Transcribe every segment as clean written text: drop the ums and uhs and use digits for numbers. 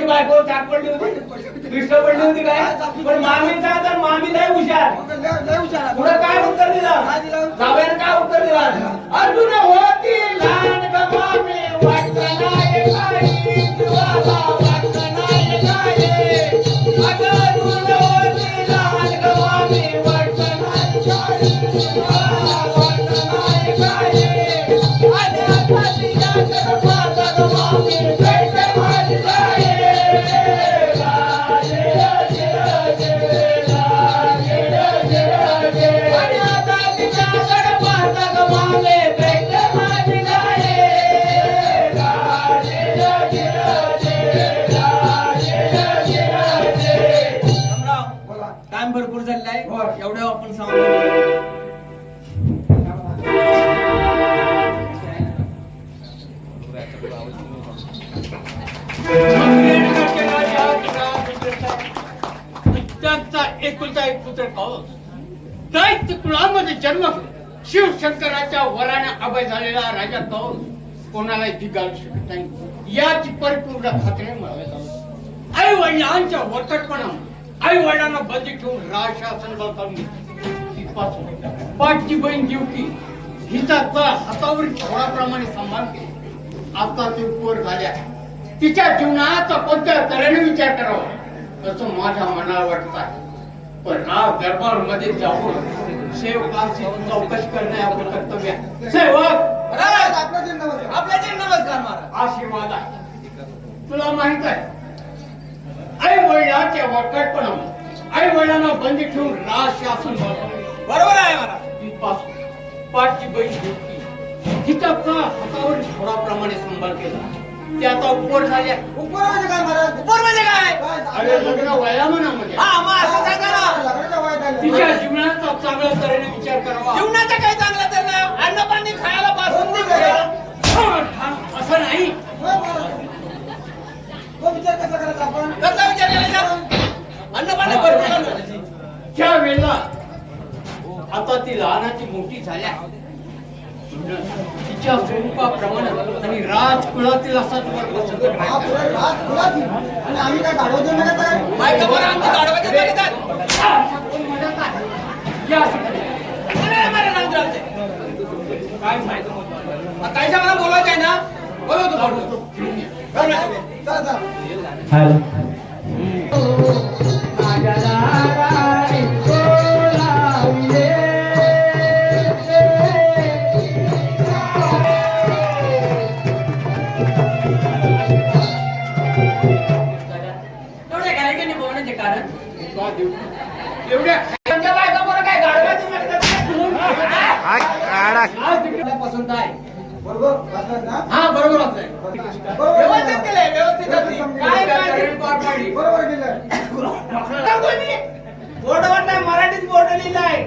बायको चाक पडली होती, कृष्ण पडली होती काय? पण मामीचा तर मामी लय हुशार, पुढे काय उत्तर दिलं? जावयाने काय उत्तर दिलं? अर्जुन होती लहान ग मामी वाटत नाही काही, जीवाला वाटत नाही काही. अर्जुन होती लहान ग मामी वाटत नाही काही, जीवाला वाटत नाही काही. आणि आता तिच्या गर्भात ग मामी भेट माझी जाई. टाइम भरपूर झालेला आहे, एवढं आपण सांगू. त्यांचा एकुलता एक पुत्र कौस दैत्य कुळामध्ये जन्म शिवशंकराच्या वराने अभय झालेला राजा कौस कोणालाही दिगाळू शकत नाही याची परिपूर्ण खात्री मिळवत. आई वडिलांच्या वरकटपणामुळे आई वडिलांना बंदी ठेवून राजशासन पाठची बहीण जीवकी हिचा हातावरील थोडाप्रमाणे सांभाळते. आता ती पोर झाल्या, तिच्या जीवनाचा कोणत्या तऱ्हेने विचार करावा असं माझ्या मनाला वाटत आहे. पण राव दरबार मध्ये जाऊन सेवकांची चौकशी करणे आपलं कर्तव्य आहे. सेवक आपल्याचे नमस्कार महाराज. आशीर्वाद आहे. तुला माहित आहे आई वडिलांच्या वरकटपणामुळे आई वडिलांना बंदी ठेवून राज शासन बरोबर आहे महाराज. पाठची बहीण होती, हिचा हातावर थोडाप्रमाणे सांभाळ केला. ते आता उपवर झाल्या. उपवर म्हणजे काय महाराज? उपवर म्हणजे काय? अरे लग्न वयामनामध्ये हा मग असं सांगा ना. तिच्या जीवनाचा चांगल्या तऱ्हेने विचार करावा. जीवनाचा काही चांगला तर नाही, अन्न पाणी खायला पासून असं नाही. पहिला आता ती लहानाची मोठी झाल्या तिच्या स्वरूपाप्रमाणे आणि राजकुळातील असा तुम्हाला पसंत करायचा. आणि आम्ही काय गाडवा देऊन नका काय? बायका बरं आमची गाढवाची बघितलं. या अरे, बरं नाव चालतंय. काय माहिती नव्हतं. काहीच्या मला बोलवायचं आहे ना, बोलवतो. चला, चला. एवढ्या घाईघाईने बोलण्याचे कारण एवढ्या त्यांच्या बायका बरं काय गाढवाची बघितलं. तुला पसंत आहे बरोबर वाचलात ना? हा बरोबर असतंय. बरोबर व्यवस्थित केलं. केलंय, व्यवस्थित अगदी. काय काय पार पाडली. बरोबर केलं. सांगतोय मी. बोर्ड वाटलाय, मराठीत बोर्ड लिहिलाय.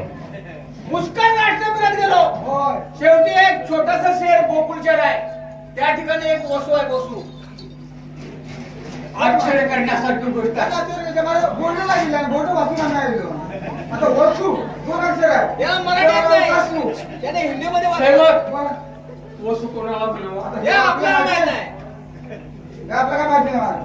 मुस्कान राष्ट्रपुरात गेलो. होय. शेवटी एक छोटासा शेर गोकुळ शहर आहे, त्या ठिकाणी एक वसू आहे. वसू आश्चर्य करण्यासारखी गोष्ट आहे. आता ते मला बोर्ड लागला बोर्ड वाचून आणायला. आता वस्तू दोन अक्षर आहे. याला मराठी येत नाही. वासू. त्याने हिंदीमध्ये वाचलं. सेवक बरं. वसू कोणाला म्हणावा? हे आपल्याला माहित आहे. हे आपलं काय माहिती नाही मला.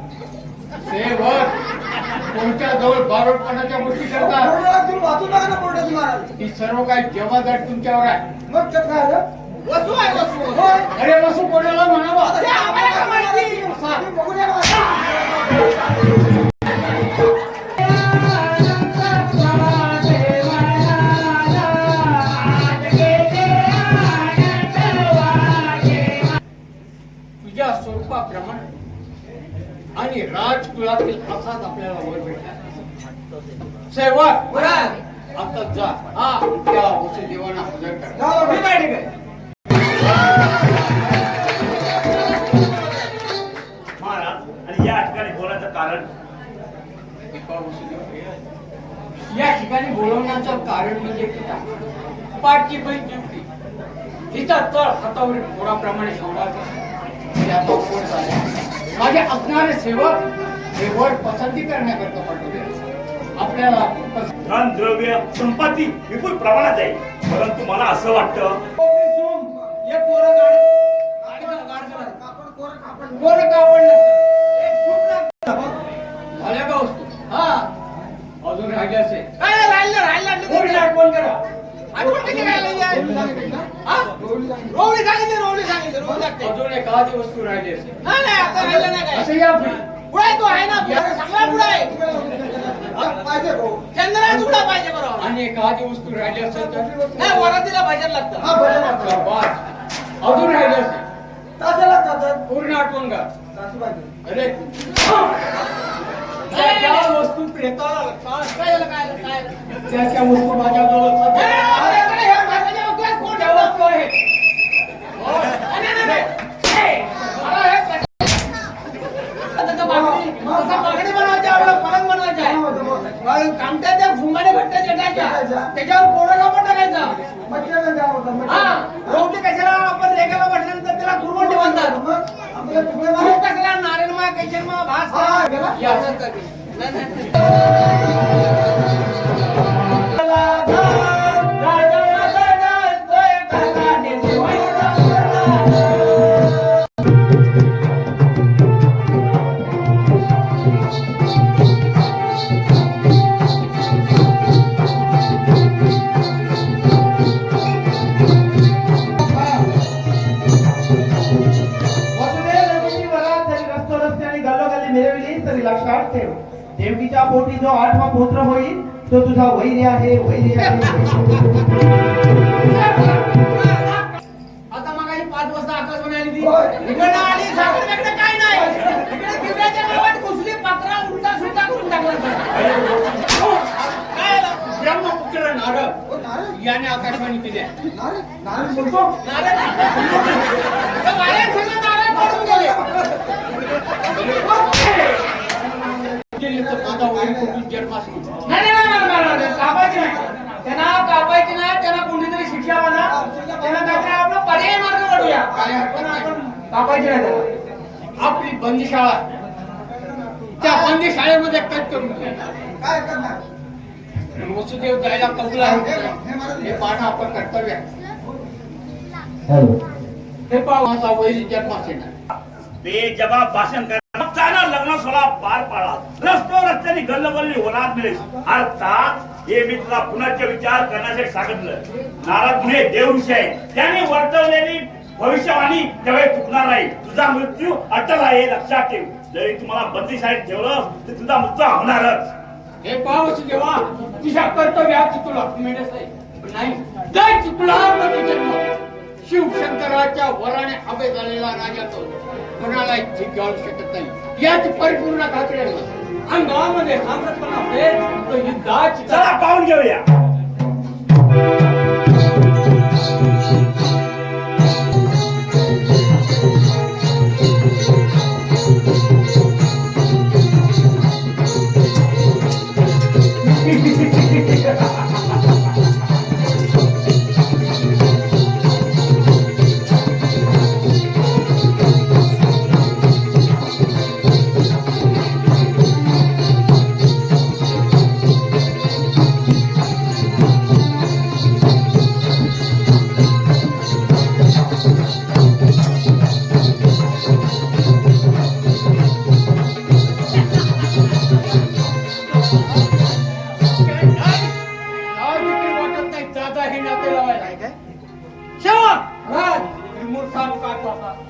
सेवक कोणत्या जवळ बारोटपणाच्या गोष्टी करतात. बोर्डाला तुम्ही वाचून बघा ना बोर्ड तुम्हाला. ही सर्व काही जबाबदारी तुमच्यावर आहे. मग त्यात काय आलं? वसू आहे वसू. होय. अरे वसू कोणाला म्हणावा? हे आम्हाला काय माहिती? तुम्ही बघून या मला. तुझ्या स्वरूपाप्रमाणे आणि राजकुळातील असाच आपल्याला वर भेटला. सेवक बरं. आता जा त्या वसुदेवांना हजर कर. जा लवकर. ठीक आहे, ठीक आहे. महाराज आणि या ठिकाणी बोलायचं कारण या ठिकाणी बोलवण्याचं कारण म्हणजे पिता पाठची बहीण जिंकली. तिचा तळ हातावरील पोराप्रमाणे सांभाळतो. त्याचा पोट झाला. माझे असणारे सेवक हे वर पसंती करण्याकरता पाठवले. आपल्याला धन द्रव्य संपत्ती विपुल प्रमाणात आहे, परंतु मला असं वाटतं एक पोरं गाड- कापड कोरं कापड. पोरं कापड लागतं. एक सूप लागतं. झाल्या का वस्तू हा. अजून राहिले असेल. काय राहिलं कोणी आठवण करा. आठवण कशी काय आली यार? हा? रोवली सांगितली रोवली लागते. अजून एक आधी वस्तू राहिली असेल. नाही आता राहिलं नाही काय. असं या पुढे. पुढे तो आहे ना चांगला पुढे आहे. पाहिजे भाऊ. चंद्रा तुकडा पाहिजे बरोबर. आणि एक आधी वस्तू राहिली असेल तर नाही वरातीला भजन लागतं. हा बरं लागतं. शाबास. अजून राहिले असेल. तासं लागतात. पूर्ण आठवण का तासं पाहिजे. अरे त्या वस्तू प्रेताला लागतात. काय झालं काय झालं, काय झालं? त्या वस्तू माझ्याजवळ ए, असतात. अरे, अरे, हे भाताच्या वस्तू आहेत, कोण त्या वस्तू आहेत. नाही, नाही. ए, मला हे असं बागडी बनवायची आपलं पलंग बनवायचं आहे. कामट्या त्या फुंगाने भट्ट्या चटायच्या, त्याच्यावर कोरडा कापड टाकायचा. मच्छर द्या होता. हा रोवटी कशाला आपण रेगाला बसल्यानंतर त्याला कुरवंटी बांधतात. मग आपले तुकडे रोव मारा. कशाला नारायणमा कैशनमा भास हा, गेला? या असं करते. नाही, नाही. तरी लक्षात ठेव, देवकीच्या पोटी जो 8वा पुत्र होईल तो तुझा वैरी आहे, वैरी आहे. आता मग 5 वाजता आकाशवाणी आली ती. होय. इकडनं आली साखर वेगळं काय नाही. इकडे दिव्याच्या गावात कुसली पत्रा उलटा सुलटा करून टाकला होता. काय झालं? ब्रह्मपुत्र नारद हो, नारळ. याने आकाशवाणी केली आहे. नारळ. नारळ बोलतो. नारळ. तर वाऱ्यात सगळं नारळ पडून गेले. माझा वडील कुठून जन्मास होता. नाही कापायची नाही. त्यांना कापायची नाही, त्यांना कोणतीतरी शिक्षा म्हणा, त्यांना काहीतरी आपला पर्याय मार्ग काढूया. काय हरकत नाही. आपण कापायची नाही त्याला. आपली बंदीशाळा त्या बंदीशाळेमध्ये कैद करून घ्या. काय करणार? वसुदेव जायला कबूल आहे हे पाहणं आपण कर्तव्य आहे. हे पाहू माझा वैरी जन्माचे नाही. बेजबाब भाषण करणार चांगला लग्न सोहळा पार पाडला. रस्त्याने गल्लगल्ली होणार मिळेल. अर्थात हे मी तुला पुण्याचे विचार करण्यासाठी सांगितलं. नारद मुने देवऋषी आहे. त्याने वर्तवलेली भविष्यवाणी त्यावेळी चुकणार नाही. तुझा मृत्यू अटल आहे हे लक्षात ठेव. जरी तुम्हाला बंदीशाळेत ठेवलं तर तुझा मृत्यू होणारच. हे पाहू वसुदेवा तुझ्या कर्तव्यात तुला मिळत नाही. जय चुकला म्हणजे जन्म. शिवशंकराच्या वराने हवे झालेला राजा तो कोणाला जिंकावू शकत नाही. याची परिपूर्ण खात्री आहे. अंगामध्ये सामर्थ्यपणा असेल तर युद्धाची चला पाहून घेऊया.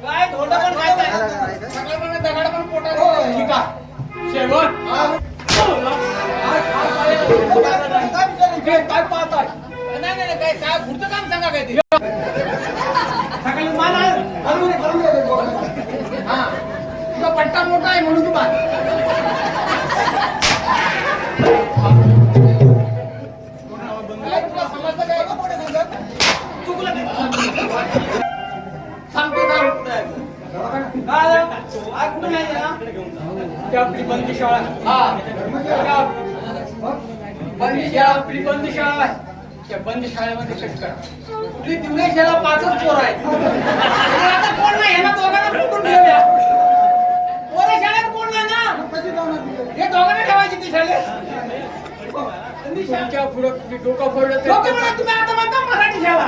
काय धोंडा पण खायचंय सगळं पण दगड पण पोटात ठीक आहे शेवट काय पाहत आहे. नाही नाही काय काय पुढचं काम सांगा काय ते सकाळी मान हा तुझा पट्टा मोठा आहे म्हणून तू मान काय तुला समजतं काय चुकलं सांगतो काय काय कुठे नाही ना ते आपली बंदीशाळा हा बंदीशाळा आपली बंदीशाळा आहे. त्या बंदीशाळेमध्ये कट करा. तुझी दिवसाला 5च पोर आहेत आता कोण नाही ना दोघांना फुटून ठेवूया. पोरं शाळेत कोण नाही ना हे दोघांना ठेवायची ती शाळेत. तुमच्या पुढे डोकं फोडलं लोक तर म्हणा तुम्ही आता म्हणता मराठी शाळा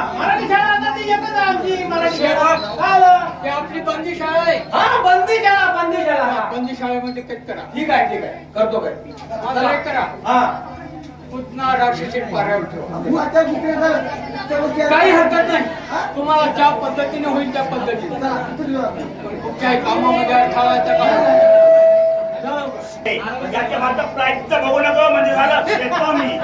आता ती एकच आहे आमची मराठी शाळा झालं. ते आपली बंदीशाळा आहे. हा बंदी शाळा बंदीशाळेमध्ये कट करा. ठीक आहे करतो काय माझा एक करा हा पुतना राक्षसी पारावर ठेवा. तू आता दुसऱ्याचा काही हरकत नाही. तुम्हाला ज्या पद्धतीने होईल त्या पद्धतीने चला, इथं जाऊ आपण. पण कुठच्याही कामामध्ये अडथळायचं काम याच्या मागचा प्रायचित्त बघू नको म्हणजे झालं येतो मी.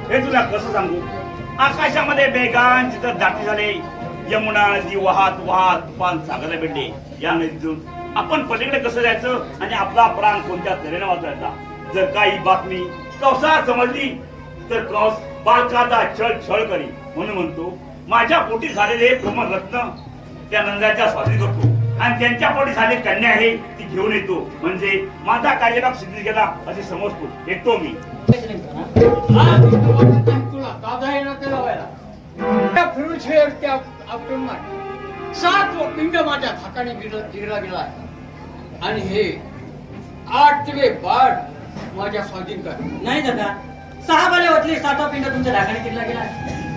हे तुला कसं सांगू. आकाशामध्ये बेगान जिथं दाटी झाले यमुना नदी वाहत वाहत पान सागरला भेटले. या नदीतून आपण पलीकडे कसं जायचं आणि आपला प्राण कोणत्या तऱ्हेने वाचवायचा. जर काही बातमी कौसार समजली तर कौस बालकाचा छळ छळ करी. म्हणून म्हणतो माझ्या पोटी झालेले कोमल रत्न त्या नंदाच्या स्वाधीन करतो आणि त्यांच्या पोटी झाले कन्या आहे ती घेऊन येतो. म्हणजे माझा कार्यभाग सिद्ध केला असे समजतो. येतो मी. तुला दादा येणार ते लावायला त्या फिरून शेअर त्या आपण मार 7 पिंड माझ्या हाताने गिरला गेला आहे आणि हे 8 दिवे बाळ माझ्या स्वाधीन कर. नाही दादा 6 बाले होतले 7 पिंड तुमच्या धाकाने किल्ला गेला.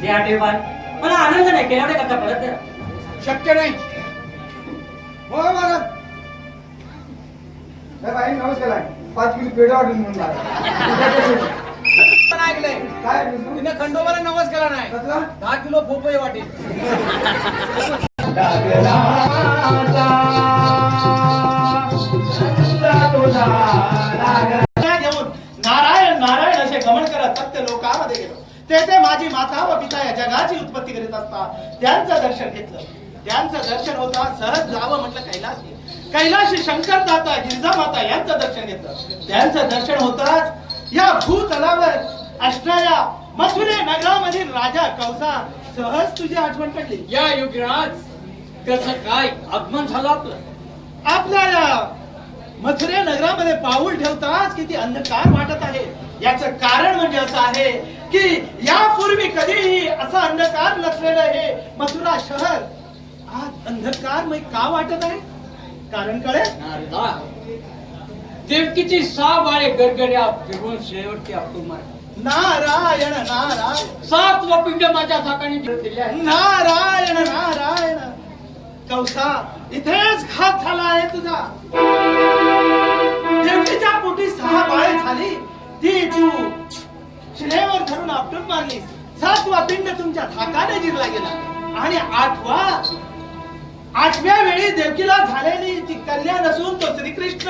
हे 8 बाल मला आनंद नाही केला करता परत द्या. शक्य नाही. होय महाराज. हे बाई नमस्कार आहे. 5 किलो पेढा ऑर्डर म्हणून ऐकलंय काय ऐकलं तू? तिने खंडोबाला नवस केला नाही कसला? 10 किलो पोपई वाटेल घेऊन नारायण नारायण असे गमन करत सत्य लोकांमध्ये गेलो. तेथे माझी माता व पिता या जगाची उत्पत्ती करीत असता त्यांचं दर्शन घेतलं. त्यांचं दर्शन होता सहज जावं म्हटलं कैलाशी. कैलाशी शंकर दाता गिरिजा माता यांचं दर्शन घेतलं. त्यांचं दर्शन होताच या भूतलावर असणाऱ्या मथुरे नगरामधील राजा कंसा सहज तुझी आठवण पडली. या युगराज कसं काय आगमन झालं आपलं? आपल्याला मथुरे नगरामध्ये पाऊल ठेवताच किती अंधकार वाटत आहे. याचं कारण म्हणजे असं आहे की यापूर्वी कधीही असं अंधकार नसलेलं हे मथुरा शहर आज अंधकारमय का वाटत आहे? कारण कळेल. नारदा, देवकीची 6 बाळे गरगऱ्या फिरवून शेवटची आपटून मार. नारायण नारायण 7 व पिंड माझ्या हाताने दिले आहे. नारायण नारायण कंसा इथेच घात झाला आहे तुझा. देवकीच्या पोटी 6 बाळे झाली ती तू शिलेवर धरून आपटून मारली. 7वा पिंड तुमच्या धाकाने जिरला गेला आणि 8व्या वेळी देवकीला झालेली ती कल्याण असून तो श्रीकृष्ण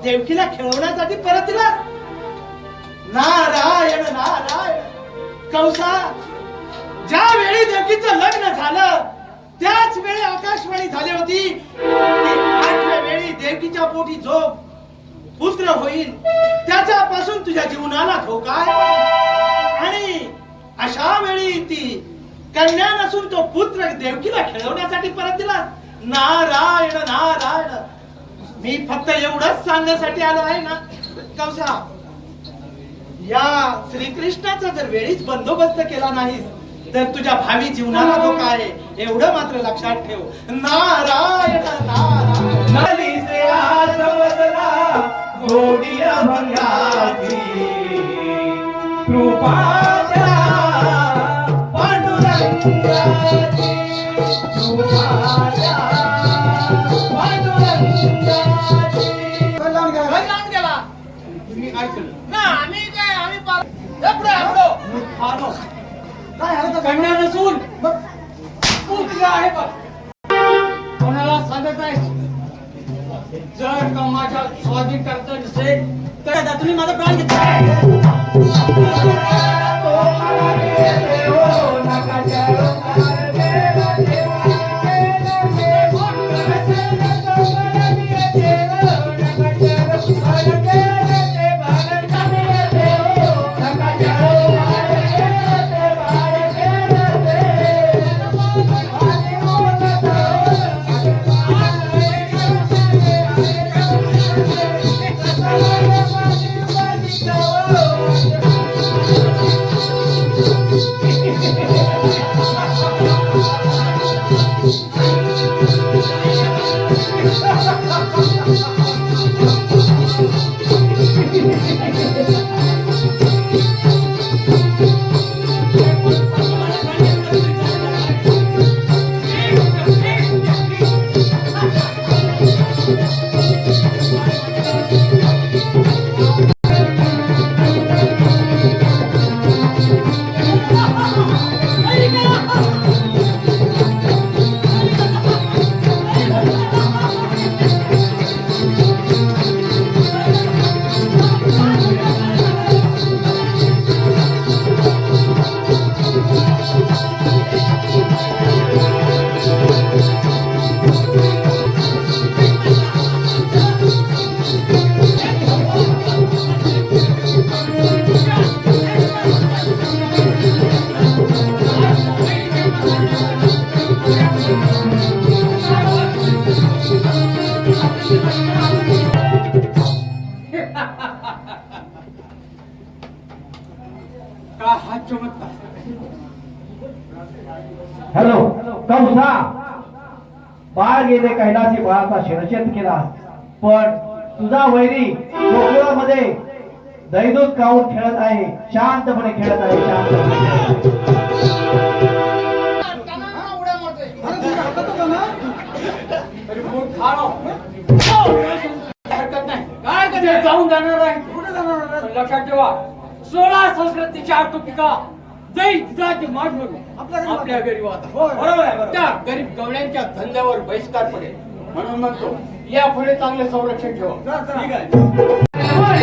देवकीला खेळवण्यासाठी परत दिला. नारायण नारायण कंसा ज्या वेळी देवकीचं लग्न झालं त्याच वेळी आकाशवाणी झाली होती की 8व्या वेळी देवकीच्या पोटी जो पुत्र होईल त्याच्यापासून तुझ्या जीवनाला धोका आहे. आणि अशा वेळी ती कन्या नसून तो पुत्र देवकीला खेळवण्यासाठी परत दिला. नारायण नारायण मी फक्त एवढंच सांगण्यासाठी आलो आहे ना कंसा, या श्रीकृष्णाचा जर वेळीच बंदोबस्त केला नाहीस तर तुझ्या भावी जीवनाला धोका आहे एवढं मात्र लक्षात ठेव. नारायण नारायण नदीचे आसवदना गोडिया भंगाची कृपा द्या पांडुरंगाची कृपा द्या पांडुरंगाची. कल्याण घ्या. लावून गेला तुम्ही ऐकलं ना आम्ही पुढे आपलो काय आहे तर कन्या नसून मग पुत्र आहे बघ. कोणाला सांगत आहे जर का माझ्या स्वाधीन करता नसेल तर दादा, तुम्ही माझा प्राण घेतला. का हा चमत्कार? हॅलो कंसा, बाळ गेले कैलासी बाळाचा शिरच्छेद केला पण तुझा वैरी गोकुळामध्ये दैदूत काऊन खेळत आहे. शांतपणे खेळत आहे शांतपणे. उड्या मारतोय. अरे तुझ्या हातात होतं ना. तरी मूठ फाडो. हरकत नाही. काय कधी जाऊन जाणार आहे. कुठे जाणार? पण लक्षात ठेवा 16 संस्कृतीची आटोपिका दैत्याचे माठ म्हणून आपल्या गरीबात बरोबर आहे बरोबर. त्या गरीब गवळ्यांच्या धंद्यावर बहिष्कार पडेल म्हणून म्हणतो या पुढे चांगले संरक्षण ठेवा. ठीक आहे.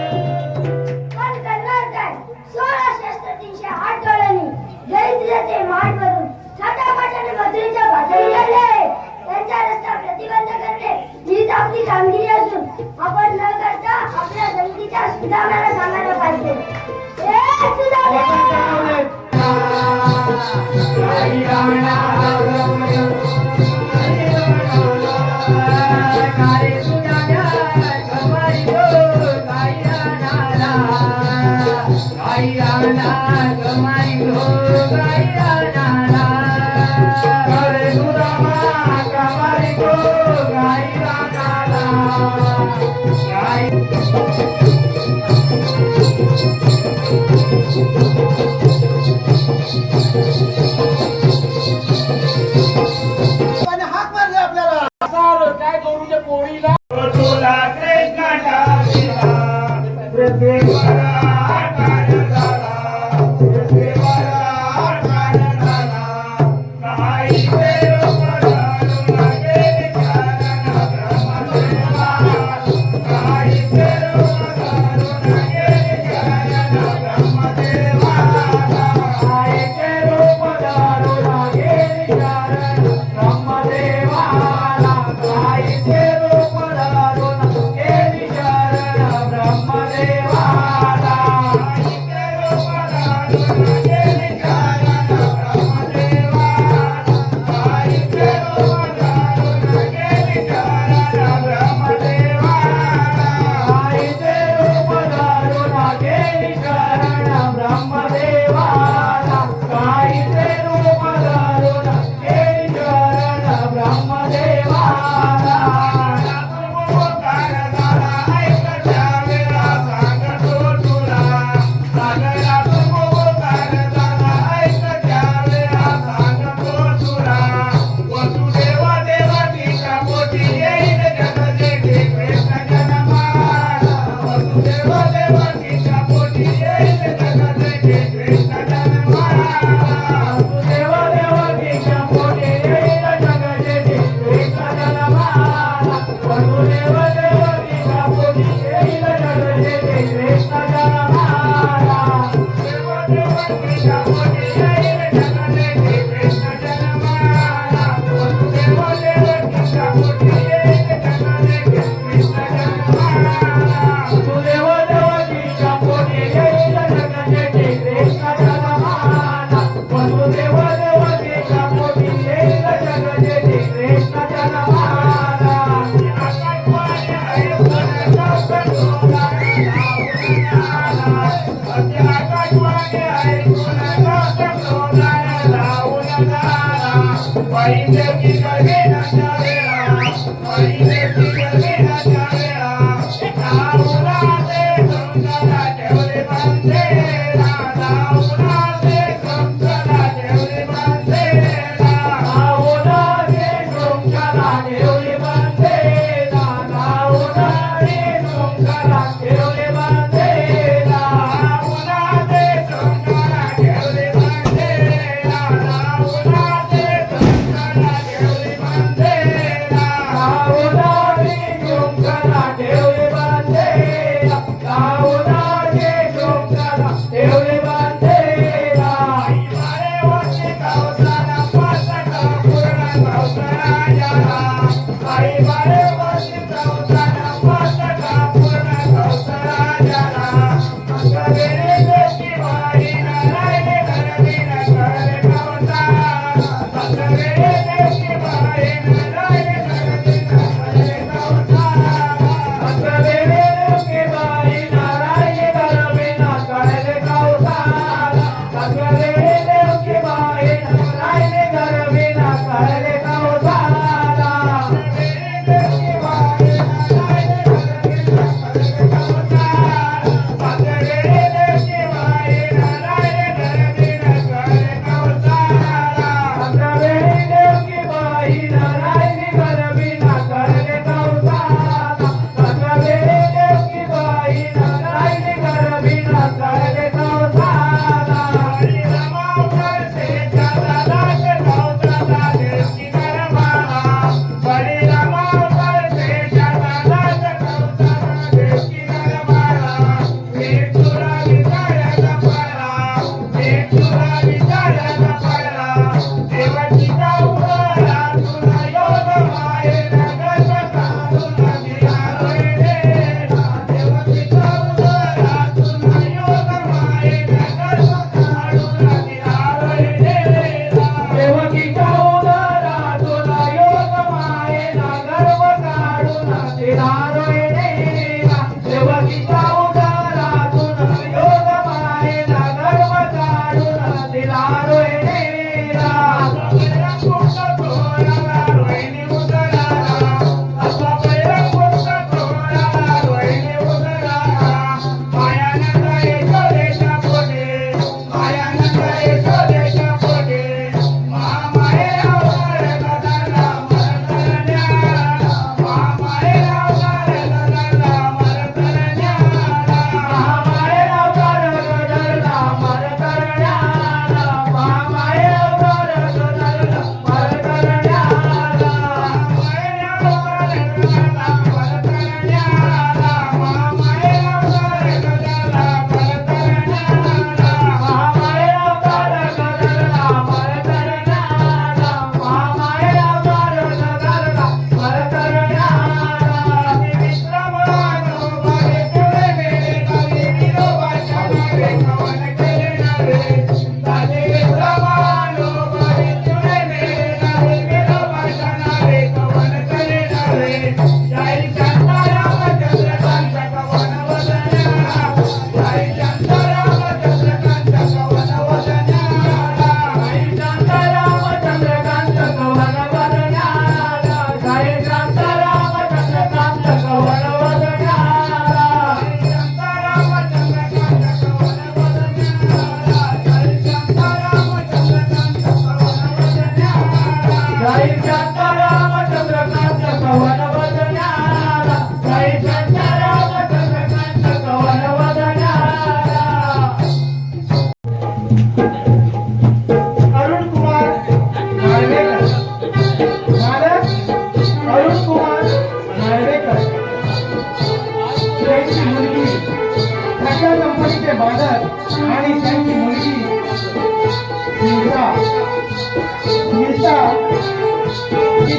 पण करणार काय? 16 शस्त्र 308 डोळ्यांनी दैत्याचे माठ भरून थाटामाटाने मथुरेच्या भाषणी काढले. त्यांच्या रस्ता प्रतिबंध करणे हीच आपली कामगिरी असून आपण न करता आपल्या संगतीच्या सुदाम्याला सांगायला पाहिजे. ए सुदाम्या! आणि हाक मारले आपल्याला. काय करूच्या पोळीला तुला कृष्णाच्या विना पृथ्वीवर आकाश झाला, पृथ्वीवर आकाश झाला. काही वेळ पधारून गेली चरण ब्रह्मदेवा, काही वेळ पधारून गेली चरण ब्रह्मदेवा, काही वेळ पधारून गेली चरण ब्रह्मदेवा, काही वेळ पधारून गेली चरण ब्रह्मदेवा, काही वेळ पधारून गेली चरण ब्रह्मदेवा, काही वेळ पधारून गेली चरण ब्रह्मदेवा, काही वेळ पधारून गेली चरण ब्रह्मदेवा, काही वेळ पधारून गेली चरण ब्रह्मदेवा. Bye.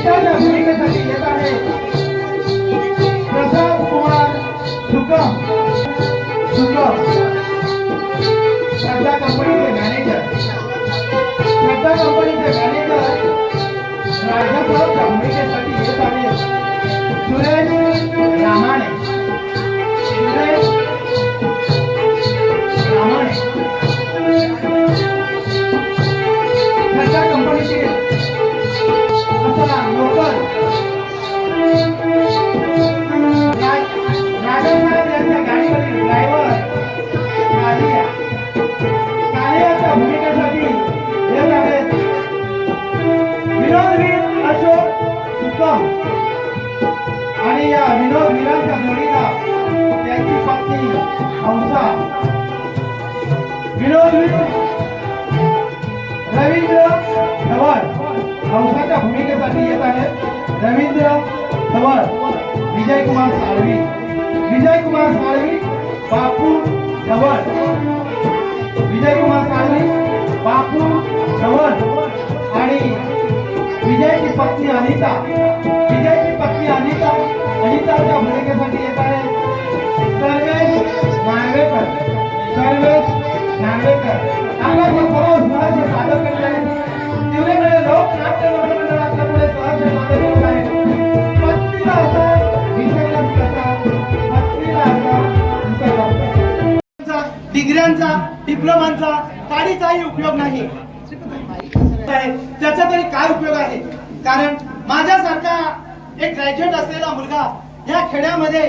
गीताच्या भूमिकेसाठी येत आहे प्रसाद कुमार सुकम श्रद्धा कंपनीचे मॅनेजर राजासाहेबच्या भूमिकेसाठी येत आहे सुरेश रामाणे श्रद्धा कंपनीचे लोकल राजासाहेब यांच्या गाडीवरील ड्रायव्हर कालियाच्या भूमिकेसाठी येत आहेत विनोदवीर अशोक सुकम आणि या विनोदवीरांच्या जोडीला त्यांची पत्नी हंसा विनोदवीर रवींद्र धवळ हंसाच्या भूमिकेसाठी येत आहेत रवींद्र धवळ विजयकुमार साळवी बापू धवळ विजयकुमार साळवी बापू धवळ आणि विजयची पत्नी अनिताच्या भूमिकेसाठी येत आहे सर्वेश नांगवेकर आपल्या सर्व मुलांचे सादर करत आहेत तिवरेकडे लोकनाट्य मंडळाच्या पुढे सहज सादर करत आहेत पत्नीला असा विषयच कसा डिग्र्यांचा डिप्लोमांचा काहीचाही उपयोग नाही. त्याचा तरी काय उपयोग आहे? कारण माझ्यासारखा एक ग्रॅज्युएट असलेला मुलगा या खेड्यामध्ये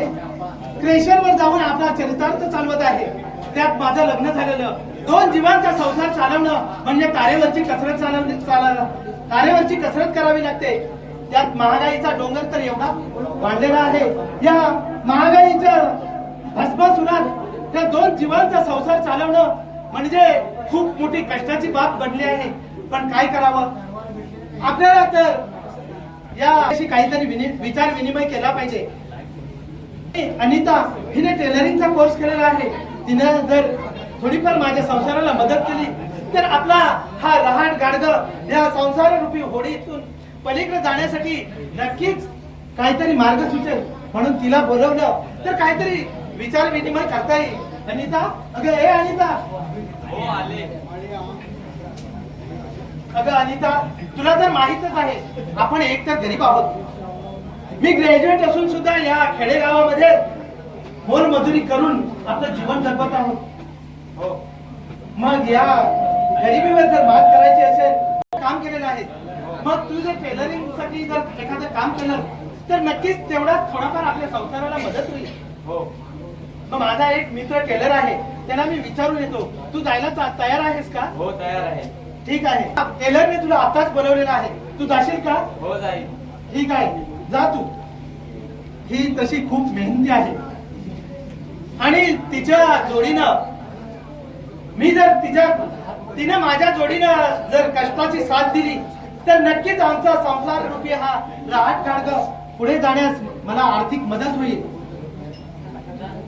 क्रेशरवर जाऊन आपला चरितार्थ चालवत आहे. त्यात माझं लग्न झालेलं, 2 जीवांचा संसार चालवणं म्हणजे तारेवरची कसरत करावी लागते. त्यात महागाईचा डोंगर तर एवढा वाढलेला आहे. या महागाईच्या भस्मासुरात त्या 2 जीवांचा संसार चालवणं म्हणजे खूप मोठी कष्टाची बाब बनली आहे. पण काय करावं? आपल्याला तर याशी काहीतरी विचार विनिमय केला पाहिजे. अनिता हिने टेलरिंगचा कोर्स केलेला आहे. तिनं जर थोडीफार माझ्या संसाराला मदत केली तर आपला हा रहाट गाडगं या संसाररूपी होडीतून पलीकडे जाण्यासाठी नक्कीच काहीतरी मार्ग सुचेल. म्हणून तिला बोलवलं तर काहीतरी विचार विनिमय करता येईल. अनिता, अगं ए अनिता. हो आले. अगं अनिता, तुला तर माहीतच आहे आपण एक तर गरीब आहोत. मी ग्रॅज्युएट असून सुद्धा या खेडेगावामध्ये मोलमजुरी करून आपलं जीवन जगवत आहोत. हो. मग या गरिबीवर जर मात करायची असेल, काम केलेलं आहे. मग तू जर टेलरिंग साठी जर एखादं काम केलं तर नक्कीच तेवढा थोडाफार आपल्या संसाराला मदत होईल. हो. मग माझा एक मित्र टेलर आहे, त्याला मी विचारून येतो. तू जायला तयार आहेस का? हो तयार आहे. ठीक आहे. टेलरने तुला आताच बोलवलेलं आहे, तू जाशील का? हो जाईल. ठीक आहे, जा तू. ही तशी खूप मेहनती आहे आणि तिच्या जोडीनं तिने माझ्या जोडीनं जर कष्टाची साथ दिली तर नक्कीच आमचा संसार रूपी हा रहाट गाडगं पुढे जाण्यास मला आर्थिक मदत होईल.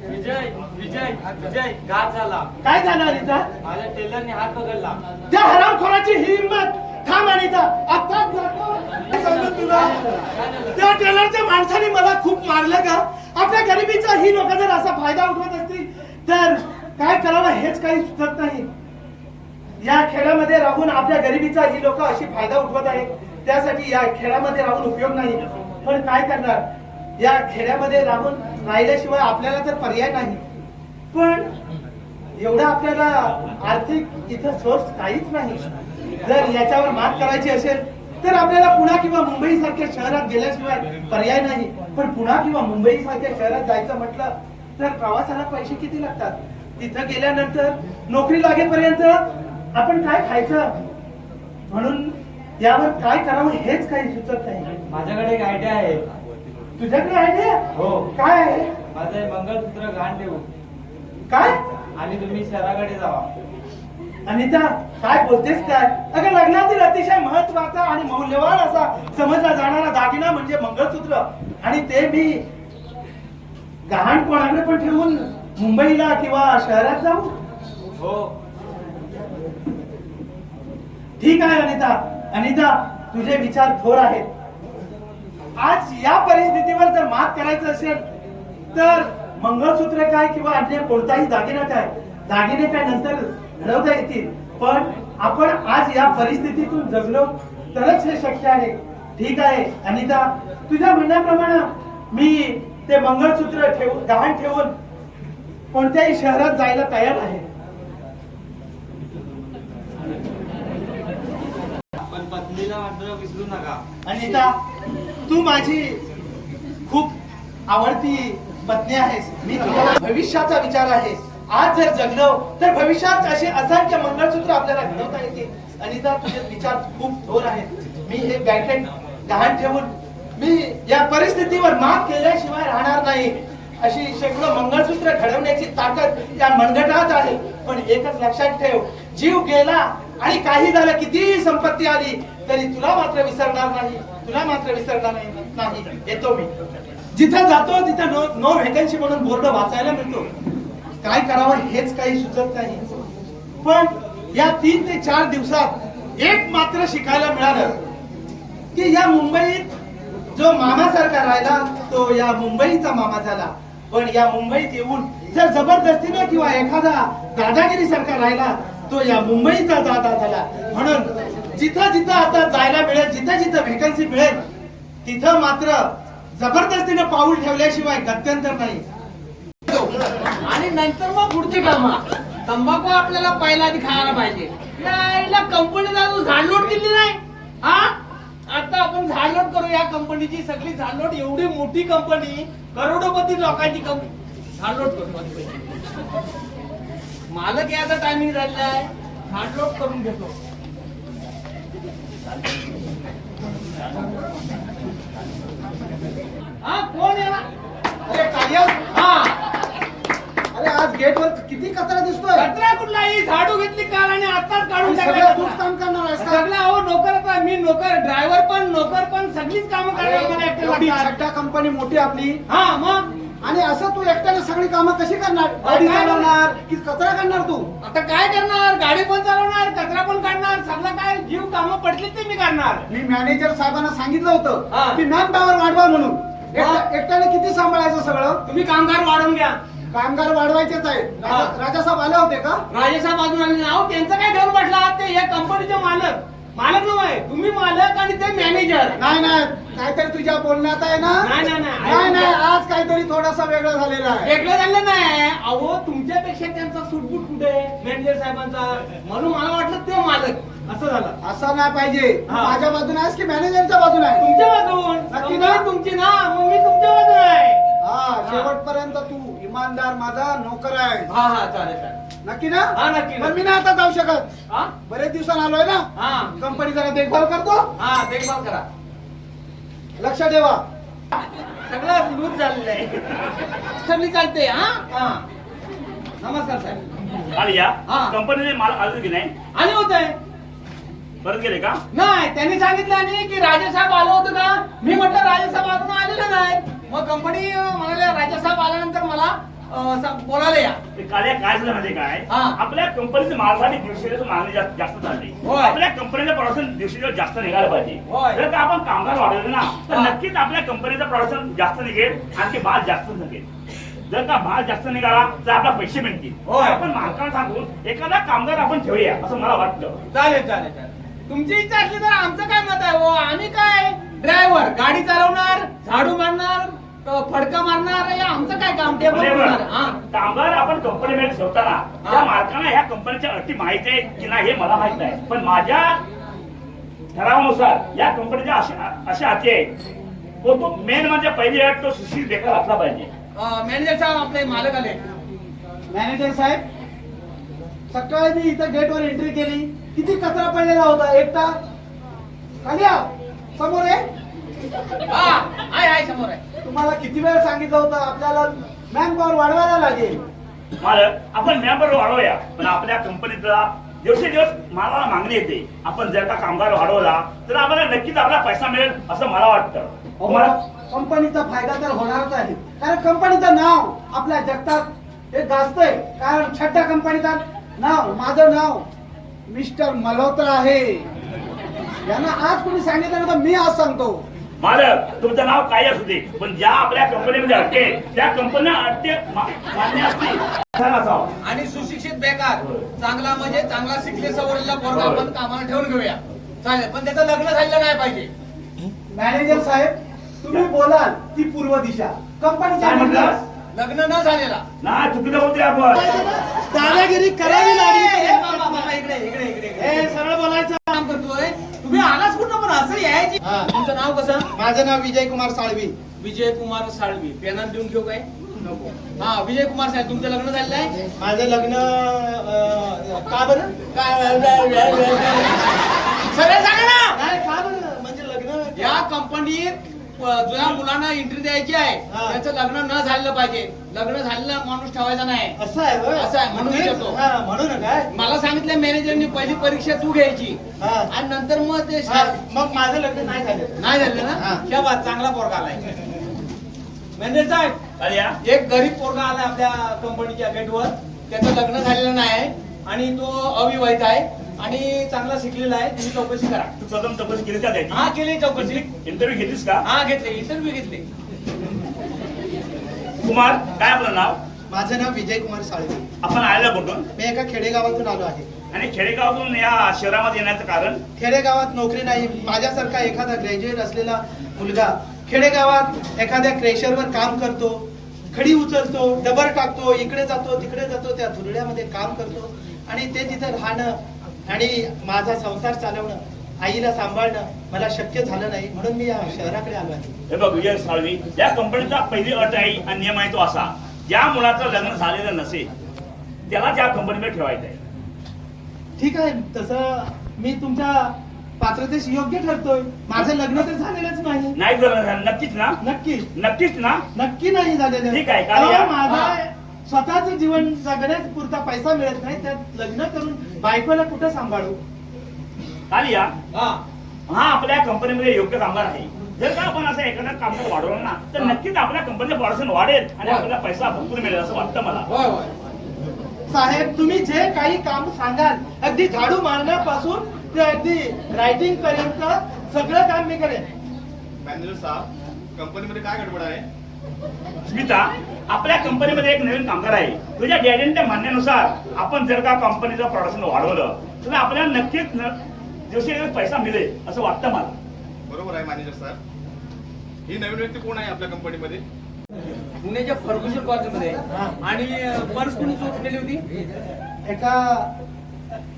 विजय विजय विजय घात झाला. काय झालं अनिता? माझ्या टेलरने हात पकडला. त्या हरामखोराची ही हिंमत! थांब अनिता, आत्ताच जातो. काय सांगू तुला? त्या टेलरच्या माणसाने मला खूप मारलं का? आपल्या गरिबीचा ही लोक जर असा फायदा उठवत असतील तर काय करावं हेच काही सुचत नाही. या खेड्यामध्ये राहून आपल्या गरिबीचा ही लोक अशी फायदा उठवत आहेत. त्यासाठी या खेड्यामध्ये राहून उपयोग नाही. पण काय करणार? या खेड्यामध्ये राहिल्याशिवाय आपल्याला तर पर्याय नाही. पण एवढा आपल्याला आर्थिक इथं सोर्स काहीच नाही. जर याच्यावर मात करायची असेल तर आपल्याला पुणा किंवा मुंबई सारख्या शहरात गेल्याशिवाय पर्याय नाही. पण पुणा किंवा मुंबई सारख्या शहरात जायचं म्हटलं तर प्रवासाला पैसे किती लागतात? तिथं गेल्यानंतर नोकरी लागेपर्यंत आपण काय खायचं? म्हणून यावर काय करावं हेच काही सुचत नाही. माझ्याकडे एक आयडिया आहे. तुझ्याकडे आयडिया? हो. काय आहे? माझं हे मंगळसूत्र घाण ठेवू काय? आणि तुम्ही शहराकडे जावा. अनिता, काय बोलतेस काय? अगं लग्नातील अतिशय महत्वाचा आणि मौल्यवान असा समजला जाणारा दागिना म्हणजे मंगळसूत्र, आणि ते मी गहाण कोणाकडे पण ठेवून मुंबईला किंवा शहरात जाऊ? हो. ठीक आहे अनिता. अनिता, तुझे विचार थोर आहेत. आज या परिस्थितीवर जर मात करायचं असेल तर मंगळसूत्र काय किंवा अन्य कोणताही दागिना काय, दागिने काय नंतर घडवता येतील. पण आपण आज या परिस्थितीतून जगलो तरच हे शक्य आहे. ठीक आहे अनिता, तुझ्या म्हणण्याप्रमाणे मी ते मंगळसूत्र गहाण ठेवून कोणत्याही शहरात जायला तयार आहे. पण पत्नीला मात्र विसरू नका. अनिता, तू माझी खूप आवडती पत्नी आहेस. मी तुझ्या भविष्याचा विचार आहे. आज जर जगलो तर भविष्यात असे असंख्य मंगळसूत्र आपल्याला घडवता येतील. अनिता, तुझे विचार खूप थोर आहेत. मी हे बँकेत गहाण ठेवून मी या परिस्थितीवर मात केल्याशिवाय राहणार नाही. अशी शेकडो मंगळसूत्र घडवण्याची ताकद या मनगटात आहे. पण एकच लक्षात ठेव, जीव गेला आणि काही झालं, कितीही संपत्ती आली तरी तुला मात्र विसरणार नाही. तुला मात्र विसरणार नाही. येतो मी. जिथं जातो तिथं नो व्हॅकन्सी म्हणून बोर्ड वाचायला मिळतो. काय करावं हेच काही सुचत नाही. पण या 3 ते 4 दिवसात एक मात्र शिकायला मिळालं की या मुंबईत जो मामासारखा राहिला तो या मुंबईचा मामा झाला. पण या मुंबईत येऊन जर जबरदस्तीने किंवा एखादा दादागिरी सारखा राहिला तो या मुंबईचा दादा झाला. म्हणून जिथं जिथं आता जायला मिळेल, जिथं जिथं व्हॅकन्सी मिळेल तिथं मात्र जबरदस्तीने पाऊल ठेवल्याशिवाय गत्यंतर नाही. आणि नंतर मग पुढची कामं. तंबाखू आपल्याला पहिला आधी खायला पाहिजे. यायला कंपनीला तू झाडलोट केली नाही हा. आता आपण झाडलोट करू या कंपनीची सगळी झाडलोट. एवढी मोठी कंपनी, करोडोपती लोकांची कंपनी, झाडलोट करू. मालक याचा टायमिंग झालेला आहे, झाडलोट करून घेतो. हा कोण याला? अरे कार्य, हा अरे आज गेटवर किती कचरा दिसतोय. कचरा कुठलाही झाडू घेतली काल आणि आताच काढून सगळं टाकला. तूच काम करणार आहेस का? सगळं अहो नोकर, मी नोकर, ड्रायव्हर पण नोकर पण सगळीच कामं करायला मला एकट्याला एवढी लागतात. छट्टा कंपनी मोठी आपली, हा मग आणि असं तू एकट्याने सगळी कामं कशी करणार? गाडी काय चालवणार की कचरा काढणार तू? आता काय करणार? गाडी पण चालवणार, कचरा पण काढणार, सगळं काय जीव कामं पडली ते मी करणार. मी मॅनेजर साहेबांना सांगितलं हा. होतं की मॅन पॉवर वाढवा म्हणून. एकट्याने किती सांभाळायचं सगळं? तुम्ही कामगार वाढवून घ्या. कामगार वाढवायचेच आहेत. हा. राजासाहेब आले होते का? राजेसाहेब बाजून आले नाव त्यांचं काय घेऊन बसला? ते या कंपनीचे मालक नव्हे, तुम्ही मालक आणि ते मॅनेजर. नाही नाही, काहीतरी तुझ्या बोलण्यात आहे ना. नाही नाही नाही नाही, आज काहीतरी थोडासा वेगळं झालेलं आहे. वेगळं झालं नाही. अहो तुमच्यापेक्षा त्यांचा सूटबूट कुठे मॅनेजर साहेबांचा, म्हणून मला वाटलं ते मालक असं झालं. असं नाही पाहिजे. तू हा. माझ्या बाजूने आहेस की मॅनेजरच्या बाजूने आहे? तुमच्या बाजून नक्की ना? कंपनी तुमची ना, मग मी तुमच्या बाजून आहे. हा, शेवटपर्यंत तू इमानदार माझा नोकर आहे. हा हा चालेल चालेल. नक्की ना? हा नक्की पण मी ना आता जाऊ शकत. हा बरेच दिवसांनी आलोय ना. हा कंपनी जरा देखभाल करतो. हा देखभाल करा. लक्ष ठेवा. सगळं लूज झालेलं आहे. सगळी चालते. हा हा नमस्कार साहेब. आली या हा. कंपनीने माल आले की नाही? आले होते? परत गेले का? नाही, त्यांनी सांगितलं नाही की राजेसाहेब आलं होतं का. मी म्हटलं राजेसाहेब अजून आलेले नाही. मग कंपनी म्हणाले राजेसाहेब आल्यानंतर मला बोलायला या. ते काल्या काय झालं म्हणजे काय, हा. आपल्या कंपनीच्या मालासाठी दिवसेदिवस मागणी जास्त झाली. होय. आपल्या कंपनीचं प्रोडक्शन दिवसेदिवस जास्त निघालं पाहिजे. होय. जर का आपण कामगार वाढवले ना तर हा. नक्कीच आपल्या कंपनीचं प्रोडक्शन जास्त निघेल आणि ते माल जास्त निघेल. जर का माल जास्त निघाला तर आपल्याला पैसे मिळतील. होय. आपण मालकाला सांगून एखादा कामगार आपण ठेवूया असं मला वाटतं. चालेल चालेल चालेल. तुमची इच्छा असली तर आमचं काय मत आहे. हो आम्ही काय ड्रायव्हर, गाडी चालवणार, झाडू मारणार, फडका मारणार, हे आमचं काय काम. टेबल मारणार. हा कामगार आपण कंपनीमध्ये ठेवताना त्या मालकांना ह्या कंपनीच्या अटी माहिती आहे की नाही हे मला माहित नाही, पण माझ्या ठरावानुसार या कंपनीच्या अशा अटी आहेत. तो मेन म्हणजे पहिली अट तो सुशील बेकार असला पाहिजे. मॅनेजर साहेब आपले मालक आले. मॅनेजर साहेब, सकाळी मी इथं गेटवर एंट्री केली, किती कचरा पडलेला होता. एकटा खाली या, समोर आहे. हा आहे समोर आहे. तुम्हाला किती वेळ सांगितलं होतं आपल्याला मॅन पॉवर वाढवायला लागेल. मालक आपण मेंबर वाढवूया, पण आपल्या कंपनीचा दिवसेदिवस मालाला मागणी येते. आपण जर का कामगार वाढवला तर आपल्याला नक्कीच आपला पैसा मिळेल असं मला वाटतं. तुम्हाला कंपनीचा फायदा तर होणारच आहे, कारण कंपनीचं नाव आपल्या जगतात हे गाजतंय. कारण छट्टा कंपनीचं नाव, माझं नाव मिस्टर मल्होत्रा आहे. यांना आज कोणी सांगितलं नव्हतं, मी आज सांगतो. मालक तुमचं नाव काही असू दे, पण ज्या आपल्या कंपनीमध्ये अटके त्या कंपन्या अटके मान्य असतील असावं. आणि सुशिक्षित बेकार, चांगला म्हणजे चांगला शिकले सवरलेला पोरगा आपण कामाला ठेवून घेऊया. चालेल, पण त्याचं लग्न झालेलं नाही पाहिजे. मॅनेजर साहेब, तुम्ही बोलाल ती पूर्व दिशा. कंपनीच्या काय म्हटलं? लग्न न झालेला. नाही चुकीचं बोलतोय आपण. दादागिरी करावी लागली. बाबा इकडे इकडे इकडे हे सगळं बोलायचं. काम करतोय. तुम्ही आलाच कुठं पण असं यायची. हा. तुमचं नाव कसं? माझं नाव विजय कुमार साळवी. विजय कुमार साळवी. पेनात देऊन ठेवू काय? नको. हा विजय कुमार साहेब, तुमचं लग्न झालेलं आहे? माझं लग्न का बरं? सरळ सांगा ना. नाही, का बरं? म्हणजे लग्न या कंपनीत जुन्या मुलांना एंट्री द्यायची आहे. हा. त्याचं लग्न न झालेलं पाहिजे. लग्न झालेला माणूस ठेवायचा नाही. असं आहे होय? असं आहे, म्हणून विचारतो. हा, म्हणून काय? मला सांगितलं मॅनेजरनी पहिली परीक्षा तू घ्यायची हा. आणि नंतर मग ते हा, मग माझं लग्न नाही झालं. नाही झालं हा. ना. क्या बात, चांगला पोरगा आलाय. मॅनेजर साहेब, अरे या एक गरीब पोरगा आलाय आपल्या कंपनीच्या गेटवर. त्याचं लग्न झालेलं नाही आणि तो अविवाहित आहे आणि चांगला शिकलेला आहे. तुम्ही चौकशी करा. तू प्रथम तपास केली का त्याची? हा केली चौकशी. इंटरव्ह्यू घेतलीस का? हा घेतले, इंटरव्ह्यू घेतले. कुमार काय आपलं नाव? माझं नाव विजय कुमार साळवी. आपण आलेला कुठून मी एका खेडेगावातून आलो आहे. आणि खेडेगावातून या शहरामध्ये येण्याचं कारण? खेडेगावात नोकरी नाही. माझ्यासारखा एखादा ग्रॅज्युएट असलेला मुलगा खेडेगावात एखाद्या क्रेशरवर काम करतो. खडी उचलतो, डबर टाकतो, इकडे जातो तिकडे जातो, त्या धुरड्यामध्ये काम करतो आणि ते तिथं राहणं आणि माझा संसार चालवणं, आईला सांभाळणं मला शक्य झालं नाही, म्हणून मी या शहराकडे आलो आहे. हे बघ विजय साळवी, या कंपनीचा पहिली अट आहे आणि नियम आहे तो असा, ज्या मुलाचं लग्न झालेलं नसेल त्याला त्या कंपनीमध्ये ठेवायचं आहे. ठीक आहे, तसं मी तुमच्या पात्रतेशी योग्य ठरतोय. माझं लग्न तर झालेलंच नाही. नाही झालं नक्कीच ना? नक्की नक्कीच ना? नक्की नाही झालेलं. ठीक आहे, कारण अहो, या- माझा स्वतःच जीवन जगण्यास पुरता पैसा मिळत नाही, त्यात लग्न करून बायकोला कुठं सांभाळू. कालिया, हा हा आपल्या कंपनीमध्ये योग्य कामगार आहे. जर का आपण असं एखादा कामगार वाढवलं ना तर नक्कीच आपल्या कंपनीचं प्रोडक्शन वाढेल आणि आपल्याला पैसा भरपूर मिळेल असं वाटतं मला. होय होय साहेब, तुम्ही जे काही काम सांगाल, अगदी झाडू मारण्यापासून ते अगदी रायटिंग पर्यंत सगळं काम मी करेन. मॅनेजर साहेब, कंपनीमध्ये काय गडबड आहे? स्मिता, आपल्या कंपनीमध्ये एक नवीन कामगार आहे. तुझ्या डॅडींच्या म्हणण्यानुसार आपण जर का कंपनीचं प्रोडक्शन वाढवलं तर आपल्याला नक्कीच दिवशी पैसा मिळेल असं वाटतं मला. बरोबर आहे मॅनेजर साहेब. ही नवीन व्यक्ती कोण आहे आपल्या कंपनीमध्ये? पुण्याच्या फर्ग्युसन कॉलेजमध्ये आणि पर्स कोणी चोरून नेली होती? एका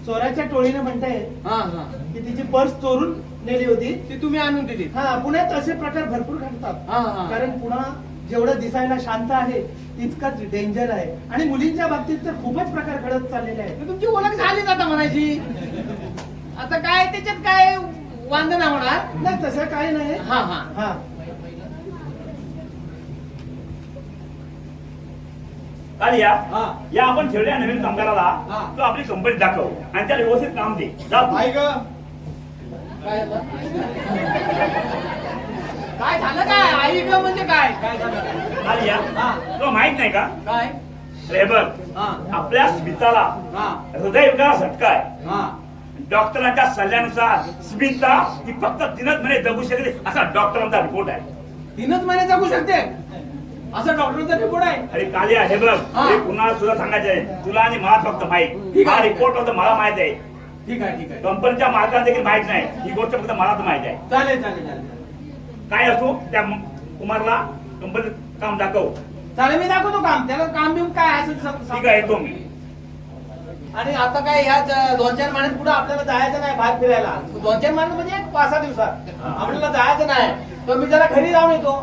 चोराच्या टोळीने म्हणताय हा हा की तिची पर्स चोरून नेली होती. ती तुम्ही आणून दिली? हा, पुण्यात असे प्रकार भरपूर घडतात. हा, हा. कारण पुणे जेवढं दिसायला शांत आहे तितकंच डेंजर आहे आणि मुलींच्या बाबतीत तर खूपच प्रकार घडत चाललेले आहेत. तर तुमची ओळख झालीच आता म्हणायची. आता काय त्याच्यात काय वांदे नाही होणार? नाही, तसं काही नाही. हा हा हा, कालिया, हा. या आपण ठेवल्या नवीन कामगाराला हा. तो आपली कंपनी दाखव आणि त्याला व्यवस्थित काम दे. जा तू. काय ग? काय झालं? काय झालं काय? आई ग म्हणजे काय? काय झालं काय? कालिया, हा. तुला माहित नाही का? काय? रे बघ, हा आपल्या स्मिताला हा हृदयविकार झटका आहे. हा डॉक्टरांच्या सल्ल्यानुसार स्मिता ही फक्त 3 महिने जगू शकते असा डॉक्टरांचा रिपोर्ट आहे. 3च महिने जगू शकते असं डॉक्टरांचा रिपोर्ट आहे? अरे कालिया, हे बघ, हा. हे कुणाला सुद्धा सांगायचं आहे, तुला आणि मला फक्त माहित. ठीक आहे. हा रिपोर्ट फक्त मला माहित आहे, ठीक आहे ठीक आहे कंपनीच्या मालकाला देखील माहित नाही. ही गोष्ट फक्त मलाच माहित आहे. चालेल चालेल चालेल काय असो त्या कुमारला कंपनीत काम दाखव. चालेल, मी दाखवतो काम. त्याला काम बिम काय असेल ठीक आहे, येतो मी. आणि आता काय ह्या 2-4 महिन्यात पुढे आपल्याला जायचं नाही बाहेर फिरायला. 2-4 महिन्यात म्हणजे 5-6 दिवसात आपल्याला जायचं नाही. तर मी जरा घरी जाऊन येतो,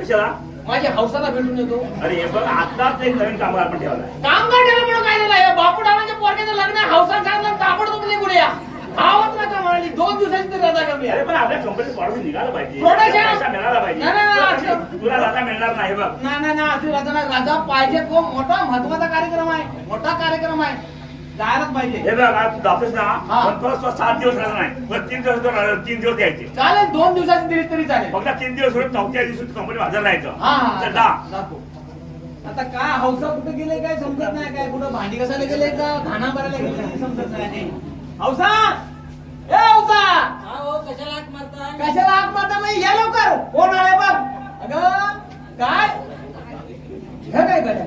कशाला? माझ्या हौसाला भेटून येतो. अरे हे बघ, आताच एक नवीन कामगार आपण ठेवला आहे. काम काढायला म्हणून काय झालं? बापूडावांच्या पोरग्याचं लग्न हौसा चाललं, ताबडतोब निघून या. धावत नका म्हणाली. 2 दिवसांची तरी रजा कमी अरे आहे. पण आपल्या कंपनीत वाढून निघालं पाहिजे, Production. पैसा मिळाला पाहिजे. नाही, नाही, नाही. तुला रजा मिळणार नाही बघ. नाही अशी रजा नाही. रजा पाहिजे. तो मोठा महत्वाचा कार्यक्रम आहे, मोठा कार्यक्रम आहे, जायलाच पाहिजे. हे बघ, आज तू जातोस ना, हा. पण तुला 7 दिवस रजा नाही, पण 3 दिवस द्यायचे. चालेल, 2 दिवसाची दिली तरी चालेल. फक्त 3 दिवस सोडून 4थ्या दिवशी कंपनी हजर राहायचं. हा हा चल जा. जातो. आता काय हौसा कुठे गेले काय समजत नाही. काय कुठं भांडी कसायला गेले का घाणा भरायला गेले समजत नाही. हौसा, ए हौसा, कशाला हाक मारता? कशाला हाक मारता? मग या लवकर, कोण आलाय बघ. अगं काय हे काय करे?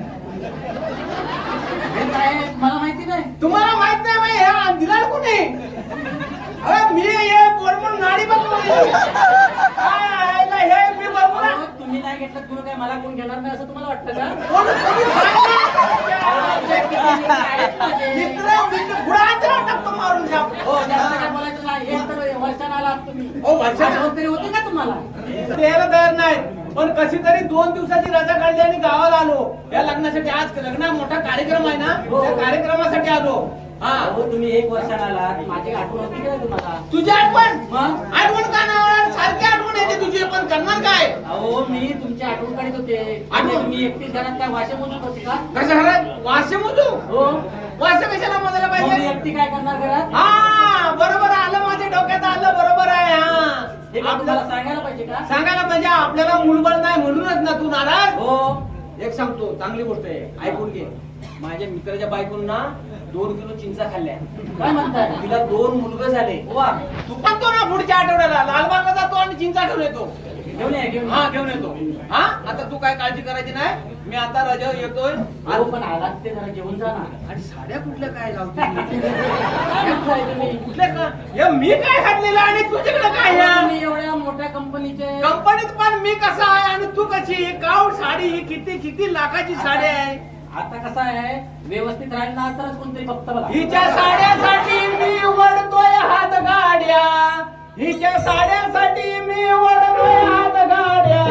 हे काय मला माहिती नाही. तुम्हाला माहित नाही बाई, ह्या दिला कुठे? अरे मी हे बोलून नाडी बघतो. काय आहे ना हे मी बघू ना. अहो, तुम्ही नाही घेतलं गुरु काय मला कोण घेणार नाही असं तुम्हाला वाटतं का? कोण तुम्ही मारून घ्या. हो, जास्त काय बोलायचं नाही. एक तर वर्षाला आलात तुम्ही. हो, वर्षाला. आठवण तरी होती का तुम्हाला? द्यायला तयार नाही, पण कशी तरी 2 दिवसाची रजा काढली आणि गावाला आलो. या लग्नासाठी आज लग्न मोठा कार्यक्रम आहे ना, त्या कार्यक्रमासाठी आलो. हा, अहो, तुम्ही 1 वर्षाला आलात. माझी आठवण होती का तुम्हाला? तुझी आठवण मग? आठवण का नाही? सारखी आठवण येते तुझी, पण करणार काय? अहो, मी तुमची आठवण काढत होते. आठवण? तुम्ही एकटीच घरात काय वाशे मोजत होती का? कशा घरात वासे मोजू? हो. वासे कशाला मोजायला मग मी पाहिजे? एकटी काय करणार घरात? हा, बरोबर आलं, माझ्या डोक्यात आलं. बरोबर आहे. हे हा, का तुम्हाला सांगायला पाहिजे का? सांगायला म्हणजे आपल्याला मूलबळ नाही म्हणूनच ना तू नाराज. हो. एक सांगतो, चांगली गोष्ट आहे, ऐकून घे. माझ्या मित्राच्या बायकोनं ना 2 किलो चिंचा खाल्ल्या. काय म्हणताय? तिला 2 मुलगे झाले. वा, तू पण तो ना पुढच्या आठवड्याला लालबागला जातो आणि चिंचा घेऊन येतो. घेऊन या, घेऊन या. हा, घेऊन येतो. हा, आता तू काय काळजी करायची नाही. मी आता रजा येतोय. अहो, पण आलात ते जरा जेवून जा ना. आणि साड्या कुठल्या काय लावते? खाल्लाय तुम्ही? कुठल्या हे मी काय खाल्लेलं आणि तुझ्याकडे काय आहे? तुम्ही एवढ्या मोठ्या कंपनीचे कंपनीत पण मी कसा आहे आणि तू कशी गाव साडी ही किती किती लाखाची साडी आहे. आता कसं आहे, व्यवस्थित राहील ना तरच कोणतरी बघतं बघा. हिच्या साड्यासाठी मी वडतोय हात गाड्या, हिच्या साड्यासाठी मी वडतोय हात गाड्या.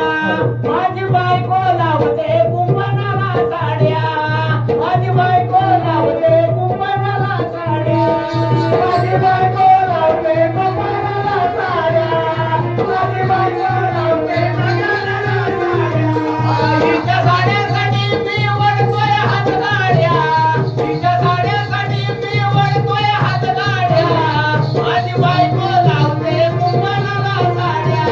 माझी बायको लावते कुंभणाला साड्या, माझी बायको लावते कुंभणाला साड्या, माझी बायको लावते कुंभणाला साड्या, माझी बायको लावते कुंभणाला साड्या. हिच्या साड्यासाठी मी वडतोय हात गाड्या, हिच्या साड्यासाठी मी वडतोय हात गाड्या. माझी बायको लावते कुंभणाला साड्या,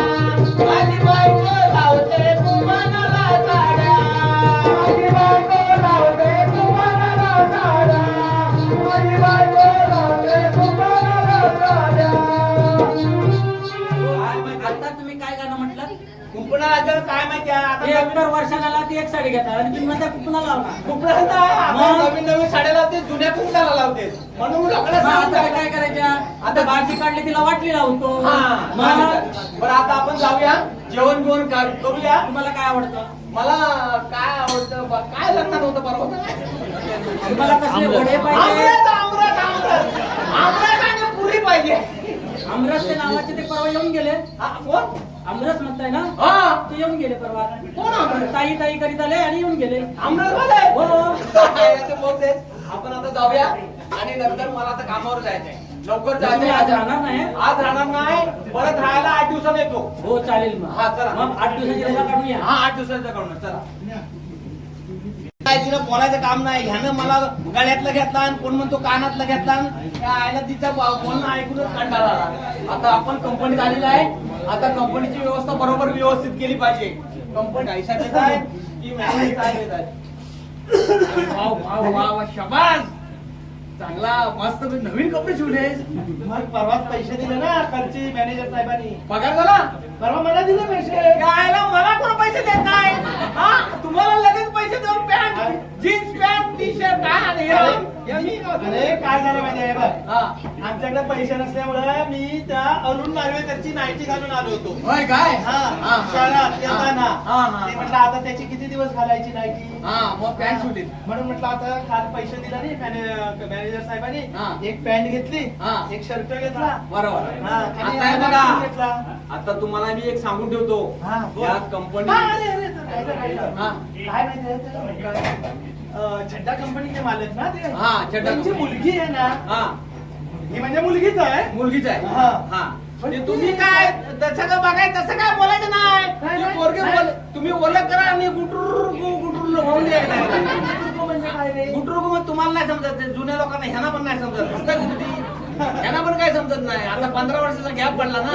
माझी बायको लावते कुंभणाला साड्या, माझी बायको लावते कुंभणाला साड्या, माझी बायको लावते कुंभणाला साड्या. आता तुम्ही काय करणार म्हटलं? कुंपणाला काय माहिती आहे आता 71 वर्षाला ती एक साडी घेतात आणि तुम्ही म्हणता कुपनाला लावणार. कुंपणाला आता नवीन नवीन साड्या लावते, जुन्या कुंपणाला लावते म्हणून मी लोकांना मग आता सांगतो. काय करायच्या? आता भाजी काढली तिला वाटली लावतो. मग बरं आता आपण जाऊया, जेवण बिवण करूया. तुम्हाला काय आवडतं? मला काय आवडतं काय लग्नात होतं परवा? तुम्हाला कसले वडे पाहिजे? आमरस आमरस आमरस आमरस आणि पुरी पाहिजे. आमरस ते नावाचे ते परवा येऊन गेले. हा, कोण? आमरस म्हणताय ना? हा ते येऊन गेले परवा. कोण आमरस? ताई ताई करीत आले आणि येऊन गेले. आमरस मध्ये हो. याचे बोलतेस. आपण आता जाऊया आणि नंतर मला आता कामावर जायचंय, लवकर तुम्ही आज जायचंय. राहणार नाही? आज राहणार नाही, परत राहायला 8 दिवसात येतो. हो चालेल मग. हा, चला. मग 8 दिवसाची रजा काढून या. हा 8 दिवसाचा करून चला. काय तिला बोलायचं काम नाही, ह्यानं मला गळ्यातलं घेतला आणि कोण म्हणतो कानातलं घेतला आणि त्या आईला तिचा बोलणं ऐकूनच कंटाळा आला. आता आपण कंपनीत आलेला आहे, आता कंपनीची व्यवस्था बरोबर व्यवस्थित केली पाहिजे. कंपनी ऐसा येत आहे की मॅनेजर साहेब येत आहे. वाव वाव वाव शाबास, चांगला मस्त नवीन कपडे शिवले. मग परवाच पैसे दिले ना खर्ची मॅनेजर साहेबांनी. पगार झाला? परवा मला दिले पैसे. गायला मला कोण पैसे देत नाही. हा तुम्हाला लगेच पैसे देऊन pant jeans pant T shirt काय अरे काय झालं माहिती आहे बघ, हा आमच्याकडे पैसे नसल्यामुळे मी त्या अरुण नार्वेकरची नाईटी घालून आलो होतो. होय काय? हा शहरात येताना हा, हा. ते म्हटलं आता त्याची किती दिवस घालायची नाईटी, हा मग पॅन्ट शिवली. म्हणून म्हटलं आता काल पैसे दिला नाही मॅनेजर हा. साहेबांनी. एक पॅन्ट घेतली, हा. एक शर्ट घेतला. बरोबर. हा, आणि आता हे एक बघा, घेतला. आता तुम्हाला मी एक सांगून ठेवतो. हा, बोल. या कंपनी हा, अरे, अरे, राहिलं. हा. काय माहिती छड्डा कंपनीचे मालक ना ते. हा, छड्डा त्यांची कंपनी. मुलगी आहे ना, हा ही म्हणजे मुलगीच आहे. मुलगीच आहे. हा. हा म्हणजे तुम्ही काय तसं काय बघाय तसं काय बोलायचं नाही. काय तुम्ही पोरगे बोल, तुम्ही ओळख करा आणि गुटूर गुटूर होऊन द्यायचं. म्हणजे काय रे? गुटरू मग तुम्हाला नाही समजत, ते जुन्या लोकांना ह्यांना पण नाही समजत. नुसतं गुटरी. ह्यांना पण काय समजत नाही. आता 15 वर्षाचा गॅप पडला ना.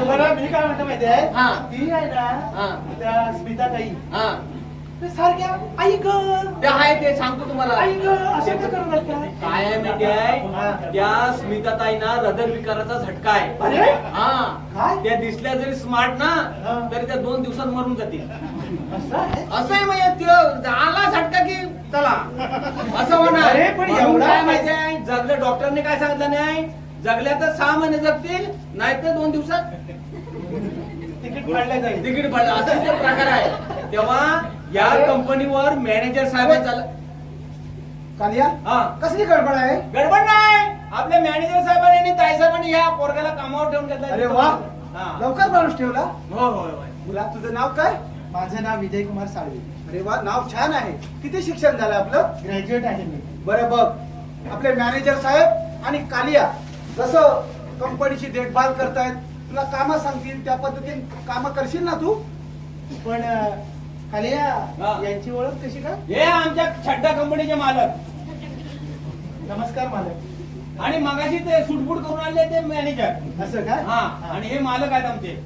बरं मी काय म्हणतो माहिती आहे, हा. ती आहे हा. ना त्या स्मिता ताई हा ते सारख्या आई ग ते आहे ते सांगतो तुम्हाला. आई ग असं का करत असतात? काय आहे माहिती आहे, त्या स्मिताताईंना हृदय विकाराचा झटका आहे. अरे हा काय? त्या दिसल्या जरी स्मार्ट ना हा. तरी त्या 2 दिवसात मरून जातील. असं आहे? असं आहे म्हणजे त्यो आला झटका की चला असं होणार. अरे, पण म्हणून एवढा काय माहिती आहे, जगले डॉक्टरने काय सांगितलं नाही, जगल्या तर 6 महिने जगतील, नाही तर 2 दिवसात तिकीट काढलं जाईल. तिकीट पडलं. असं ते प्रकार आहे. तेव्हा या कंपनीवर मॅनेजर साहेब चाल. कालिया हा कसली गडबड आहे? गडबड नाही, आपल्या मॅनेजर साहेबांनी आणि ताई साहेबांनी या पोरग्याला कामावर ठेवून घेतलं. अरे वा, हा. लवकर माणूस ठेवला. हो हो हो. मुला तुझं नाव काय? माझं नाव विजय कुमार साळवे. अरे वा, नाव छान आहे. किती शिक्षण झालं आपलं? ग्रॅज्युएट आहे मी. बरं बघ, आपले मॅनेजर साहेब आणि कालिया जसं कंपनीची देखभाल करतायत, तुला कामं सांगतील त्या पद्धतीने कामं करशील ना तू? पण कालिया हा. यांची ओळख कशी काय? हे आमच्या छड्डा कंपनीचे मालक नमस्कार मालक. आणि मगाशी ते सुटबुट करून आले ते मॅनेजर. असं काय? हा आणि हे मालक आहेत आमचे.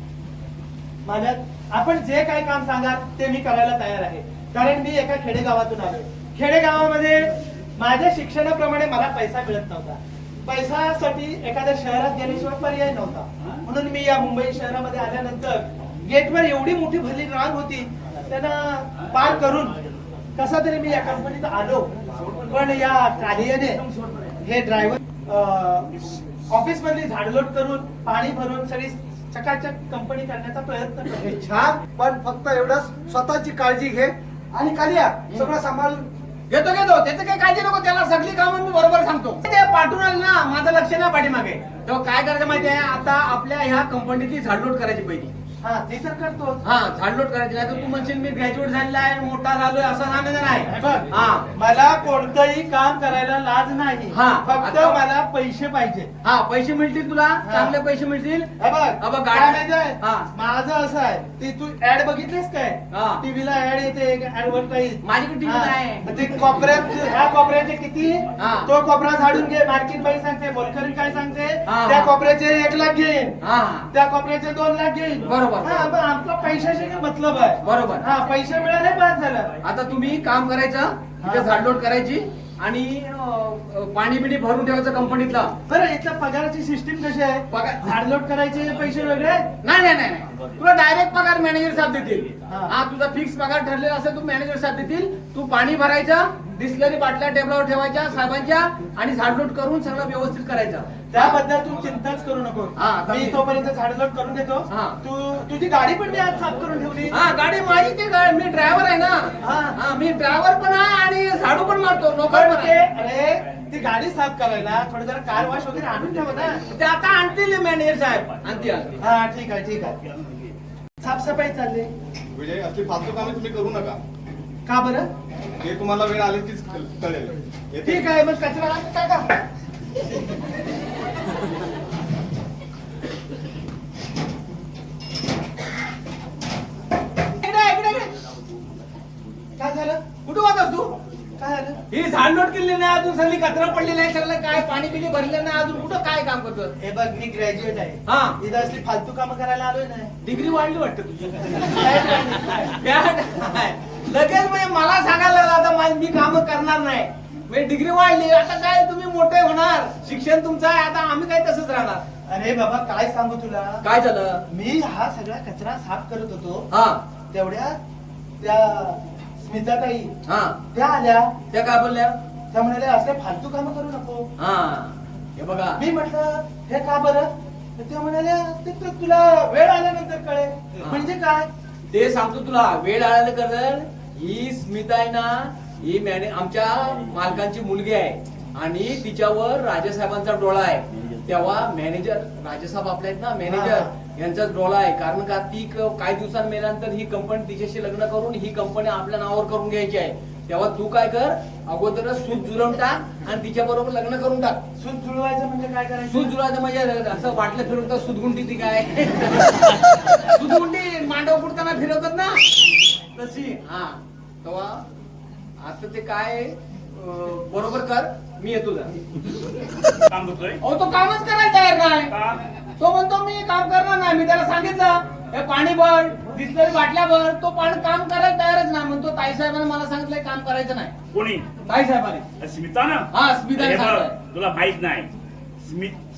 मालक आपण जे काही काम सांगाल ते मी करायला तयार आहे, कारण मी एका खेडेगावातून आलोय. खेडेगावामध्ये माझ्या शिक्षणाप्रमाणे मला पैसा मिळत नव्हता. पैशासाठी एखाद्या शहरात गेल्याशिवाय पर्याय नव्हता. म्हणून मी या मुंबई शहरामध्ये आल्यानंतर गेटवर एवढी मोठी भरली रांग होती, त्यांना पार करून कसा तरी मी या कंपनीत आलो. पण या कालियाने हे ड्रायव्हर ऑफिस मधली झाडलोट करून पाणी भरून सगळी चकाचक कंपनी करण्याचा प्रयत्न करते. हे छान, पण फक्त एवढंच स्वतःची काळजी घे आणि खाली या सगळं सांभाळून. घेतो त्याचं काही काळजी नको, त्याला सगळी कामं मी बरोबर सांगतो. ते पाठवून आले ना, माझं लक्ष नाही पाठीमागे. तो काय करायचं माहितीये, आता आपल्या ह्या कंपनीची झाडलोट करायची पहिली. हा ते तर करतो. हा झाडलोट करायची, नाही तर तू म्हणशील मी ग्रॅज्युएट झालेला आहे, मोठा झालोय, असं सांगायचं नाही. बघ, हा मला कोणतंही काम करायला लाज नाही. हा. फक्त आता- मला पैसे पाहिजे. हा पैसे मिळतील तुला, चांगले पैसे मिळतील. हे बघ, हा बघ, काय गाडी- माहितीये? हा. माझं असं आहे, ते तू ऍड बघितलीस काय? हा. टीव्हीला ऍड येते, ऍडव्हर्टाईज. माझ्याकडे TV नाही. ते कोपऱ्यात, ह्या कोपऱ्याचे किती, हा. तो कोपरा झाडून घे. मार्केट बाई सांगते, बोलकरी काय सांगते, हा. त्या कोपऱ्याचे 1 लाख घेईन, हा त्या कोपऱ्याचे 2 लाख घेईन. बरोबर. हा, मग आपला पैशाशी काय मतलब आहे? बरोबर. हा, पैसे मिळाले बाद झालं. आता तुम्ही काम करायचं, तिथे झाडलोट करायची आणि पाणी बिणी भरून ठेवायचं कंपनीतला. बरं, इथं पगाराची सिस्टीम कशी आहे? पगार- झाडलोट करायचे पैसे वेगळे आहेत? नाही तुला डायरेक्ट पगार मॅनेजर साहेब देतील. हा. हा तुझा फिक्स पगार ठरलेला असेल, तू मॅनेजर साहेब देतील. तू पाणी भरायचं, डिस्लरी बाटल्या टेबलावर ठेवायच्या साहेबांच्या आणि झाडलोट करून सगळं व्यवस्थित करायचं. त्याबद्दल तू चिंताच करू नको. हा, आता मी मी- तोपर्यंत झाडलोट करून देतो. हा. तू तुझी गाडी पण मी आज साफ करून ठेवली. हा गाडी माझी, ते मी ड्रायव्हर आहे ना. हा. हा मी ड्रायव्हर पण आहे आणि झाडू पण मारतो, नोकर पण पण ते, आहे. अरे ती गाडी साफ करायला थोडं जरा कार वॉश वगैरे आणून ठेव ना. ते आता आणतील मॅनेजर साहेब, आणतील. हा ठीक आहे. साफसफाई चालली. विजय, असली फालतू कामे तुम्ही करू नका. का बरं? ते तुम्हाला वेळ आली तीच कळेल. येते. ठीक आहे, मग कचरा टाका. इकडे. काय झालं? कुठं वाटस तू? काय झालं? ही झाडलोट केली नाही अजून, सगळी कचरा पडलेला आहे, सगळं काय पाणी बिणी भरलेलं नाही अजून, कुठं काय काम करतो? हे बघ, मी ग्रॅज्युएट आहे. हा. इथं असली फालतू कामं करायला आलोय नाही. डिग्री वाढली वाटतं तुझी. लगेच म्हणजे मला सांगायला लागलं, आता मी काम करणार नाही, मी डिग्री वाढली, आता काय तुम्ही मोठे होणार, शिक्षण तुमचं आहे, आता आम्ही काय तसंच राहणार. अरे बाबा, काय सांगू तुला, काय झालं? मी हा सगळा कचरा साफ करत होतो, हा तेवढ्या त्या स्मिताताई हा त्या आल्या. त्या काय बोलल्या? त्या म्हणाल्या, असले फालतू कामं करू नको. हा हे बघा, मी म्हटलं, हे का बरं? तर त्या म्हणाल्या, ते तर तुला वेळ आल्यानंतर कळेल. म्हणजे काय? ते सांगतो तुला, वेळ आल्यानं कर. ही स्मिता आहे ना, ही आमच्या मालकांची मुलगी आहे आणि तिच्यावर राजेसाहेबांचा डोळा आहे. तेव्हा मॅनेजर राजेसाहेब आपले आहेत ना, मॅनेजर यांचा डोळा आहे. कारण का ती काही दिवसांनी मेल्यानंतर ही कंपनी तिच्याशी लग्न करून ही कंपनी आपल्या नावावर करून घ्यायची आहे. तेव्हा तू काय कर, अगोदरच सूत जुळवून टाक आणि तिच्या बरोबर लग्न करून टाक. सूत जुळवायचं म्हणजे काय करायचं? सूत जुळवायचं म्हणजे असं वाटलं फिरवतं सूतगुंडी, ती काय सूतगुंडी मांडव फुटताना फिरवतात ना, तशी. हा तेव्हा आता ते काय बरोबर कर, मी येतो जरा. काम करतोय अहो तो कामच करायला तयार नाही. का? तो म्हणतो मी काम करणार नाही. मी त्याला सांगितलं हे पाणी भर, डिस्लरी बाटल्या भर, तो पाणी काम करायला तयारच नाही. म्हणतो ताईसाहेबांनी मला सांगितलंय काम करायचं नाही. कोणी? ताईसाहेबांनी. स्मिता ना? हा, स्मिताने हे बघ, सांगितलंय. तुला माहित नाही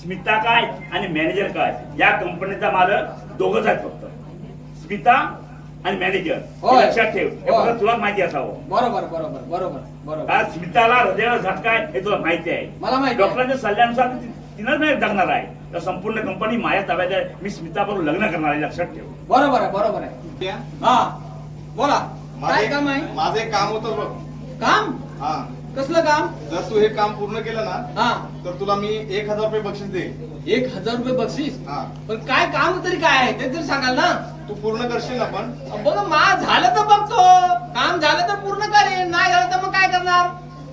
स्मिता काय आणि मॅनेजर काय, या कंपनीचा मालक दोघच आहेत फक्त, स्मिता आणि मॅनेजर. होय. लक्षात ठेव, हे होय. फक्त तुला माहिती असावं. बरोबर बरोबर बरोबर बरोबर. कारण स्मिताला हृदयाला झटका आहे हे तुला माहिती आहे. मला माहिती आहे. डॉक्टरांच्या सल्ल्यानुसार तिनंच नाही जगणार आहे. तर संपूर्ण कंपनी माझ्या ताब्यात आहे. मी स्मिता बरोबर लग्न करणार आहे, लक्षात ठेव. बरोबर आहे बरोबर आहे. हा बोला, काय काम आहे? माझं एक काम होतं बघ. काम? हा, कसलं काम? जर तू हे काम पूर्ण केलं ना, हा तर तुला मी 1000 रुपये बक्षीस देईन. 1000 रुपये बक्षीस? हा, पण काय काम तरी काय आहे ते तरी सांगाल ना. तू पूर्ण करशील ना? पण बघ झालं तर बघतो, काम झालं तर पूर्ण करेन, नाही झालं तर मग काय करणार?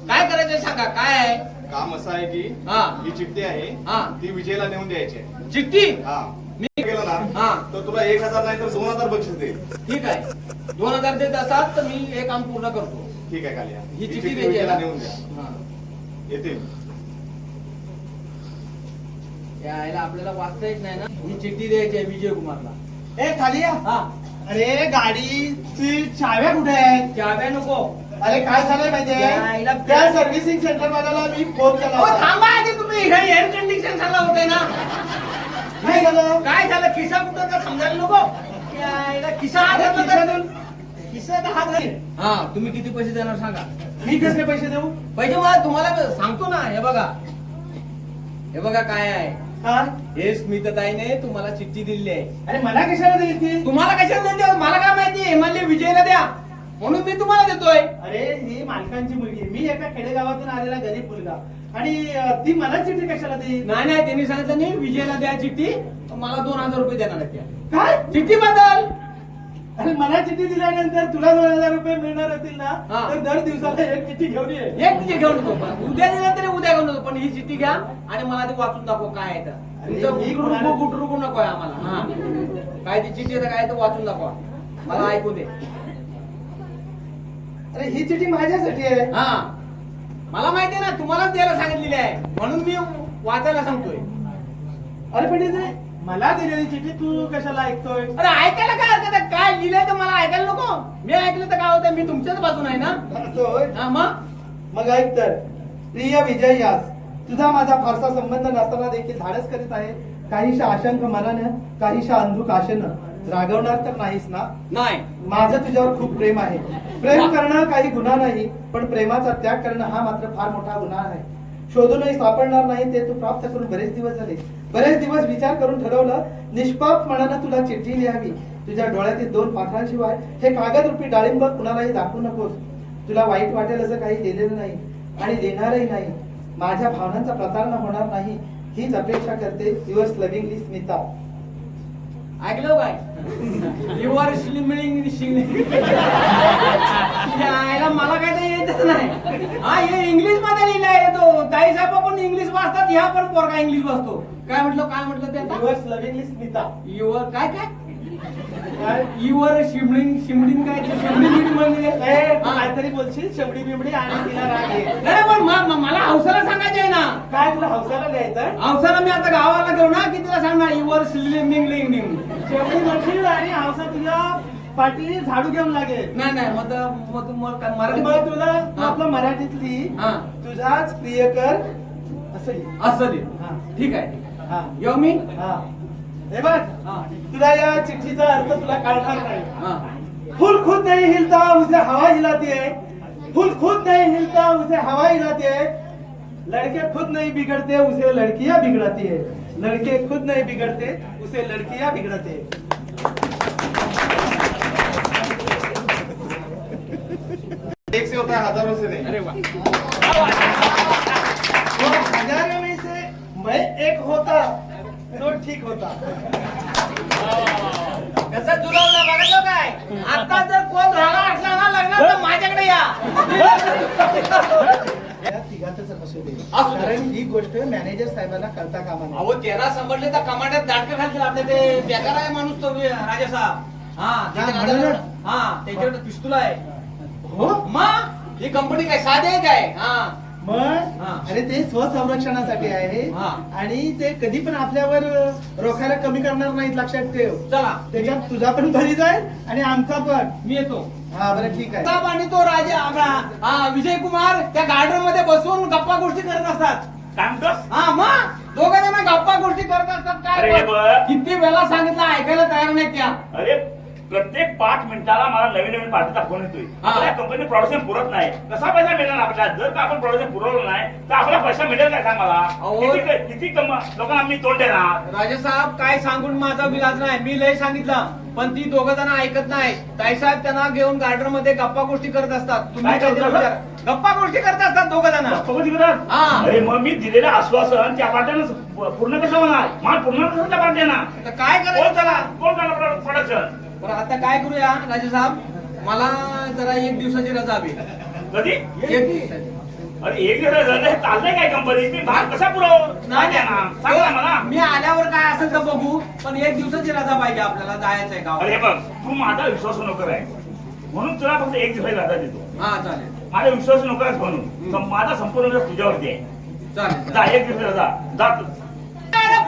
काय करायचं सांगा, काय आहे काम असं आहे की हा. ही चिठ्ठी आहे, हा. ती विजयला नेऊन द्यायची आहे. चिठ्ठी? हा, मी केलं ना, हा. तर तुला 1000 नाही तर 2000 बक्षीस देईल. ठीक आहे, 2000 देत असाल तर मी हे काम पूर्ण करतो. ठीक आहे, खाली या. ही चिठ्ठी द्यायची विजयला आहे. नेऊन द्या. हा. येते. यायला आपल्याला वाचता येत नाही ना. ही चिठ्ठी द्यायची आहे विजय कुमारला. ए खाली या. हा, अरे गाडीची चाव्या कुठे आहेत? चाव्या नको. अरे काय झालंय माहितीये, यायला- त्या सर्व्हिसिंग सेंटर वाल्याला मी फोन केला अहो, होता. थांबा आधी तुम्ही, हे एअर कंडिशन झालं होते ना. काय झालं? काय झालं, खिसा कुठं तर समजायला नको. यायला खिसा हात घातला तर- खिसा तर हात घाल. हा, तुम्ही किती पैसे देणार सांगा. मी कसले पैसे देऊ? पैसे मला तुम्हाला सांगतो ना. हे बघा, हे बघा काय आहे, हा? हे स्मिताताईने तुम्हाला चिठ्ठी दिलेली आहे. अरे मला कशाला दिली ती? तुम्हाला कशाला द्या, मला काय माहिती, हिमालय विजयला द्या म्हणून मी तुम्हाला देतोय. अरे ही मालकांची मुलगी, मी एका खेडेगावातून आलेला गरीब मुलगा, आणि ती मला चिठ्ठी कशाला देईल? नाही नाही, त्यांनी सांगितलं नाही विजयला द्या चिठ्ठी, मला 2000 रुपये देणार आहेत त्या. काय? चिठ्ठी बदल. अरे मला चिठ्ठी दिल्यानंतर तुला 2000 रुपये मिळणार असतील ना, हा. तर दर दिवसाला एक चिठ्ठी घेऊन ये. एक चिठ्ठी घेऊन येतो, उद्या दिला तरी उद्या घेऊन येतो, पण ही चिठ्ठी घ्या आणि मला ते वाचून दाखव काय आहे तर. अरे, तुमचं मी गुटरुकू गुटरुकू नको आहे आम्हाला. हा. काय ती चिठ्ठी आहे काय तर वाचून दाखवा, मला ऐकू दे. अरे ही चिठ्ठी माझ्यासाठी आहे. हा, मला माहिती आहे ना, तुम्हालाच द्यायला सांगितलेली आहे म्हणून मी वाचायला सांगतोय. अरे पण इथे मला दिलेली चिठ्ठी तू कशाला ऐकतोय? अरे ऐकायला काय हरकत आहे, काय लिहिलंय तर मला ऐकायला नको. मी ऐकलं तर काय होतं, मी तुमच्याच बाजून आहे ना. असं होय? हा मग ऐक तर, प्रिय विजय यास, तुझा माझा फारसा संबंध नसताना देखील धाडस करीत आहे. काहीशा आशंक मनानं, काहीशा अंधुक आशेनं. रागवणार तर नाहीस ना? नाही. माझं तुझ्यावर खूप प्रेम आहे. प्रेम करणं काही गुन्हा नाही, पण प्रेमाचा त्याग करणं हा मात्र फार मोठा गुन्हा आहे. शोधूनही सापडणार नाही ते तू प्राप्त करून बरेच दिवस झाले. बरेच दिवस विचार करून ठरवलं, निष्पाप मनानं तुला चिठ्ठी लिहावी. तुझ्या डोळ्यातील 2 पाखरांशिवाय हे कागद रूपी डाळिंब कुणालाही दाखवू नकोस. तुला वाईट वाटेल असं काही लिहिलेलं नाही आणि लिहिणारही नाही. माझ्या भावनांचा प्रतारणा होणार नाही हीच अपेक्षा करते. Yours lovingly Smita. ऐकलं काय, यू आर स्लिमिंग मला काय ते येतच नाही. हा, हे इंग्लिश मध्ये लिहिलंय. तो ताई साहेब पण इंग्लिश वाचतात, ह्या पण पोरगा इंग्लिश वाचतो. काय म्हटलं ते आता? Yours lovingly Smita. युअर काय युअर शिमडिंग काय ते शिमडिंग म्हणजे काहीतरी बोलशील शेवडी बिमडी आणि तिला राग येईल. नाही पण मला हौसाला सांगायचे आहे ना. काय तुला हौसाला लिहायचं? हौसाला मी आता गावाला घेऊ ना, की तिला सांगणार युअर स्लिमिंग. शेवटी म्हणशील आणि हौसा तुझ्या पाठी झाडू घेऊन लागेल. नाही नाही, मग मराठी मग तुला तू हा. आपलं मराठीतली हा. तुझाच प्रियकर असं लिह. असं दे. हा. ठीक आहे, हा. येऊ मी. हा. हे बघ, हा. तुला या चिठ्ठीचा अर्थ तुला कळणार नाही. हा. फूल खुद नहीं हिलता उसे हवा हिलाती है. फूल खुद नहीं हिलता उसे हवा हिलाती है. लड़के खुद नहीं बिगड़ते उसे लड़कियां बिगड़ाती है. लड़के खुद नहीं बिगड़ते उसे लड़कियां बिगड़ाते है. एक से होता है हजारों से नहीं. अरे वा. तो हजारों में से मैं एक होता तो ठीक होता. कसं जुळवलं बघायचं काय. आता जर कोण राहणार असला ना लग्नात तर माझ्याकडे या. या तिघातच असू दे, असू दे. कारण ही गोष्ट मॅनेजर साहेबांना कळता कामा नये. अहो त्याला समजले तर कमांड्यात दाटके घालतील आपले. ते बेकार आहे माणूस तो राजा साहेब. हा, म्हणूनच. त्याच्याकडे पिस्तूल आहे. हो मग ही कंपनी काय साधी आहे काय. हा. मग हा. अरे ते स्वसंरक्षणासाठी आहे. हा. आणि ते कधी पण आपल्यावर रोखायला कमी करणार नाहीत, लक्षात ठेव. चला त्याच्यात तुझा पण बरी जाईल आणि आमचा पण. मी येतो. हा बरं ठीक आहे. साहेब आणि तो राजा आपला विजय कुमार त्या गार्डन मध्ये बसून गप्पा गोष्टी करत असतात. काय म्हणतोस? हा, मग दोघे जण गप्पा गोष्टी करत असतात. अरे काय बरं. किती वेळा सांगितलं, ऐकायला तयार नाही त्या. अरे प्रत्येक 5 मिनिटाला मला नवीन पार्टीचा फोन येतोय. हा. आपल्या कंपनी प्रोडक्शन पुरत नाही. कसा पैसा मिळणार आपल्याला? जर का आपण प्रोडक्शन पुरवलं नाही तर आपला पैसा मिळेल काय सांग मला. अहो. किती लोकांना मी तोंड देणार. राजा साहेब काय सांगून माझा विलाज नाही. मी लय सांगितलं पण ती दोघं जण ऐकत नाही. ताईसाहेब त्यांना घेऊन गार्डन मध्ये गप्पा गोष्टी करत असतात. तुम्ही काय काहीतरी करतात? विचारा. गप्पा गोष्टी करत असतात दोघं जण. सोबत करत. हा. अरे मग मी दिलेलं आश्वासन त्या पार्ट्यानं पूर्ण कसं होणार? माल पूर्ण कसं त्या पार्ट्यानं? तर काय करायचं त्याला. कोण करणार प्रोडक्शन? बरं आता काय करूया राजा साहेब, मला जरा 1 दिवसाची रजा हवी. कधी? 1 दिवसाची. अरे एक दिवस झालं हे चाललंय काय कंपनी? मी भाग कसा पुरव? नाही सांग ना मला. मी आल्यावर काय असेल तर बघू, पण 1 दिवसाची रजा पाहिजे आपल्याला, जायचंय गावात. अरे बघ, तू माझा विश्वास नोकर आहे म्हणून तुला फक्त 1 दिवसाची रजा देतो. हा चालेल माझा विश्वास नोकर आहेस म्हणून. तर माझा संपूर्ण दिवस तुझ्यावरती आहे. चालेल. जा 1 दिवसाची रजा जा.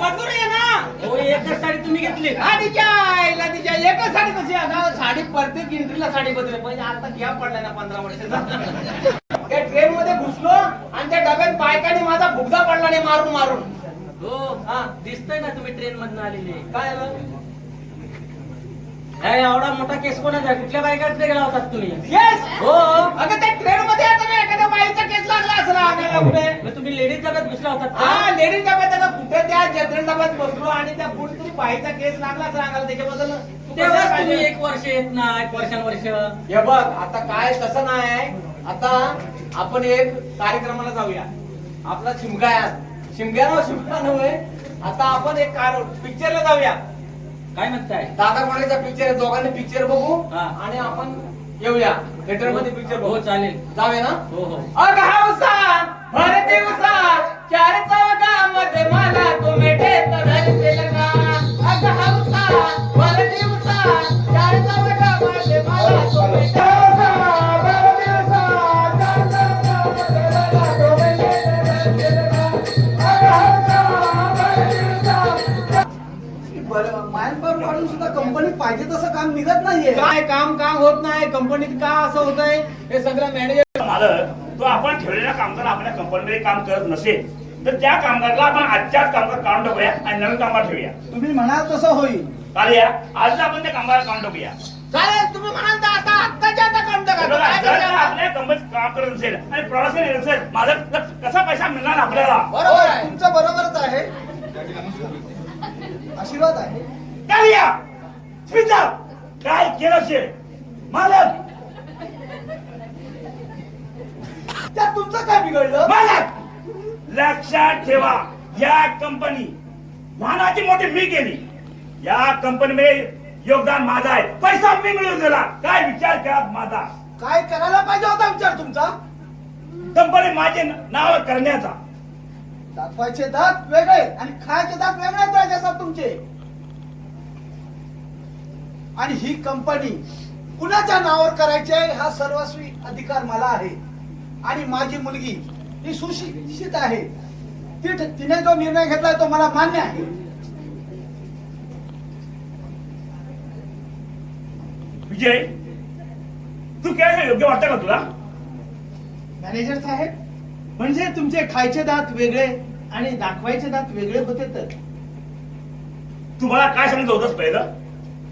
बदलून ये ना. हो, एकच साडी तुम्ही घेतली. हा, तिच्या आईला तिच्या एकच साडी कशी आता साडी प्रत्येक एंट्रीला साडी बदलली पाहिजे. आता घ्या पडलाय ना 15 वर्षाचा. त्या ट्रेन मध्ये घुसलो आणि त्या डब्यात बायकाने माझा भुगदा पडला नाही मारून मारून. हो हा, दिसतंय ना तुम्ही ट्रेन मधून आलेले. काय झालं? एवढा मोठा केस कोणाचा? कुठल्या बायकाकडे गेला होता तुम्ही? केस? हो. अगं त्या ट्रेन मध्ये आता एखाद्या बाईचा केस लागला असला आम्हाला कुठे. मग तुम्ही लेडीज डब्यात घुसला होता हा, लेडीज डब्यात त्या जनरल डब्यात बसलो आणि त्या कोणतरी बाईचा केस लागला सांगाल त्याच्याबद्दल तू कसं तेव्हाच काय तुम्ही ते? 1 वर्ष येत नाही वर्षानुवर्ष. हे बघ आता काय तसं नाही. आता आपण एक कार्यक्रमाला जाऊया. आपला शिमग्या नव्हे. आता आपण एक पिक्चरला जाऊया. काय म्हणताय? दादा कोणाचा पिक्चर आहे, दोघांनी पिक्चर बघू हा. आणि आपण येऊया थिएटर मध्ये पिक्चर बघू. हो चालेल. जाऊया ना. हो हो. अग हौसा भर दिवसा चार चौघामध्ये मला तुम्ही ठेत धरतील का. अग हौसा भर दिवसा चार चौघामध्ये मला तुम्ही ठेत मायनपावर काढून सुद्धा कंपनीत पाहिजे तसं काम निघत नाहीये. काय काम होत नाही कंपनीत का असं होतंय हे सगळं मॅनेजर. मालक तो आपण ठेवलेला कामगार आपल्या कंपनीमध्ये काम करत नसेल तर त्या कामगाराला आपण आजच्याच कामगार काढून टाकूया आणि नवीन कामगार ठेवूया. तुम्ही म्हणाल तसं होईल. चालेल आज आपण त्या कामगार काढून टाकूया. चालेल तुम्ही म्हणाल तर आता आत्ताच्या आता काम हे बघा, काय जर का करणार? आपल्या कंपनीत काम करत नसेल आणि प्रवासी येत नसेल मालक तर कसा पैसा मिळणार आपल्याला. बरोबर आहे. तुमचं बरोबरच आहे. आशीर्वाद आहे. काय या स्मिता काय केलं असेल मालक. त्यात तुमचं काय बिघडलं. मालक लक्षात ठेवा या कंपनी लहानाची मोठी मी केली. या कंपनीमध्ये योगदान माझा आहे. पैसा मी मिळवून दिला. काय विचार करा माझा. काय करायला पाहिजे होता विचार तुमचा. कंपनी माझे नाव करण्याचा. दाखवायचे दात वेगळे आणि खायचे दात वेगळे आहेत राजासाहेब तुमचे. आणि ही कंपनी कुणाच्या नावावर करायची आहे हा सर्वस्वी अधिकार मला आहे. आणि माझी मुलगी ही सुशिक्षित आहे. तिने जो निर्णय घेतलाय तो मला मान्य आहे. विजय तू काय योग्य वाटतं का तुला. मॅनेजर साहेब म्हणजे तुमचे खायचे दात वेगळे आणि दाखवायचे दात वेगळे होते तर. तू मला काय सांगितलं होतंस पहिलं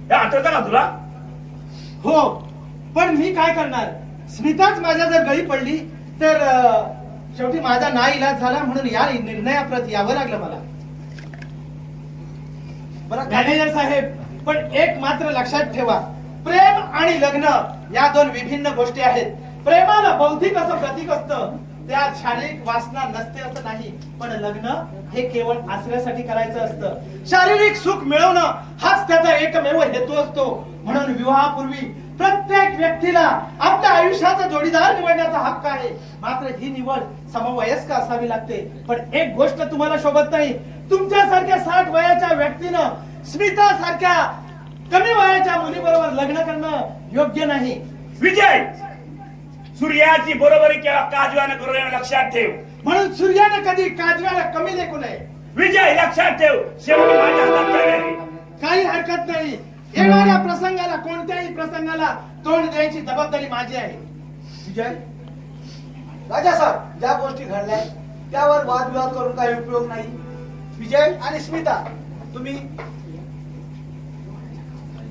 हे आठवतं का तुला. हो पण मी काय करणार. स्मिताच माझ्या जर गळी पडली तर शेवटी माझा नाईलाज झाला म्हणून या निर्णयाप्रत यावं लागलं मला. बरं मॅनेजर साहेब पण एक मात्र लक्षात ठेवा प्रेम आणि लग्न या दोन विभिन्न गोष्टी आहेत. प्रेमाला बौद्धिक असं प्रतीक असतं त्यात शारीरिक वासना नसते असं नाही. पण लग्न हे केवळ आसऱ्यासाठी करायचं असतं. शारीरिक सुख मिळवणं हाच त्याचा एकमेव हेतू असतो. म्हणून विवाहापूर्वी प्रत्येक व्यक्तीला आपल्या आयुष्याचा जोडीदार निवडण्याचा हक्क आहे. मात्र ही निवड समवयस्क असावी लागते. पण एक गोष्ट तुम्हाला शोभत नाही. तुमच्यासारख्या 60 वयाच्या व्यक्तीनं स्मिता सारख्या कमी वयाच्या मुलीबरोबर लग्न करणं योग्य नाही. विजय सूर्याची बरोबरी केव्हा काजव्यानं करू नये लक्षात ठेव. म्हणून सूर्यानं कधी काजव्याला कमी लेखू नये. विजय लक्षात ठेव शेवटी माझ्या हातात काय आहे. काही हरकत नाही. येणाऱ्या प्रसंगाला कोणत्याही प्रसंगाला तोंड द्यायची जबाबदारी माझी आहे. विजय राजासाहेब ज्या गोष्टी घडल्या त्यावर वादविवाद करून काही उपयोग नाही. विजय आणि स्मिता तुम्ही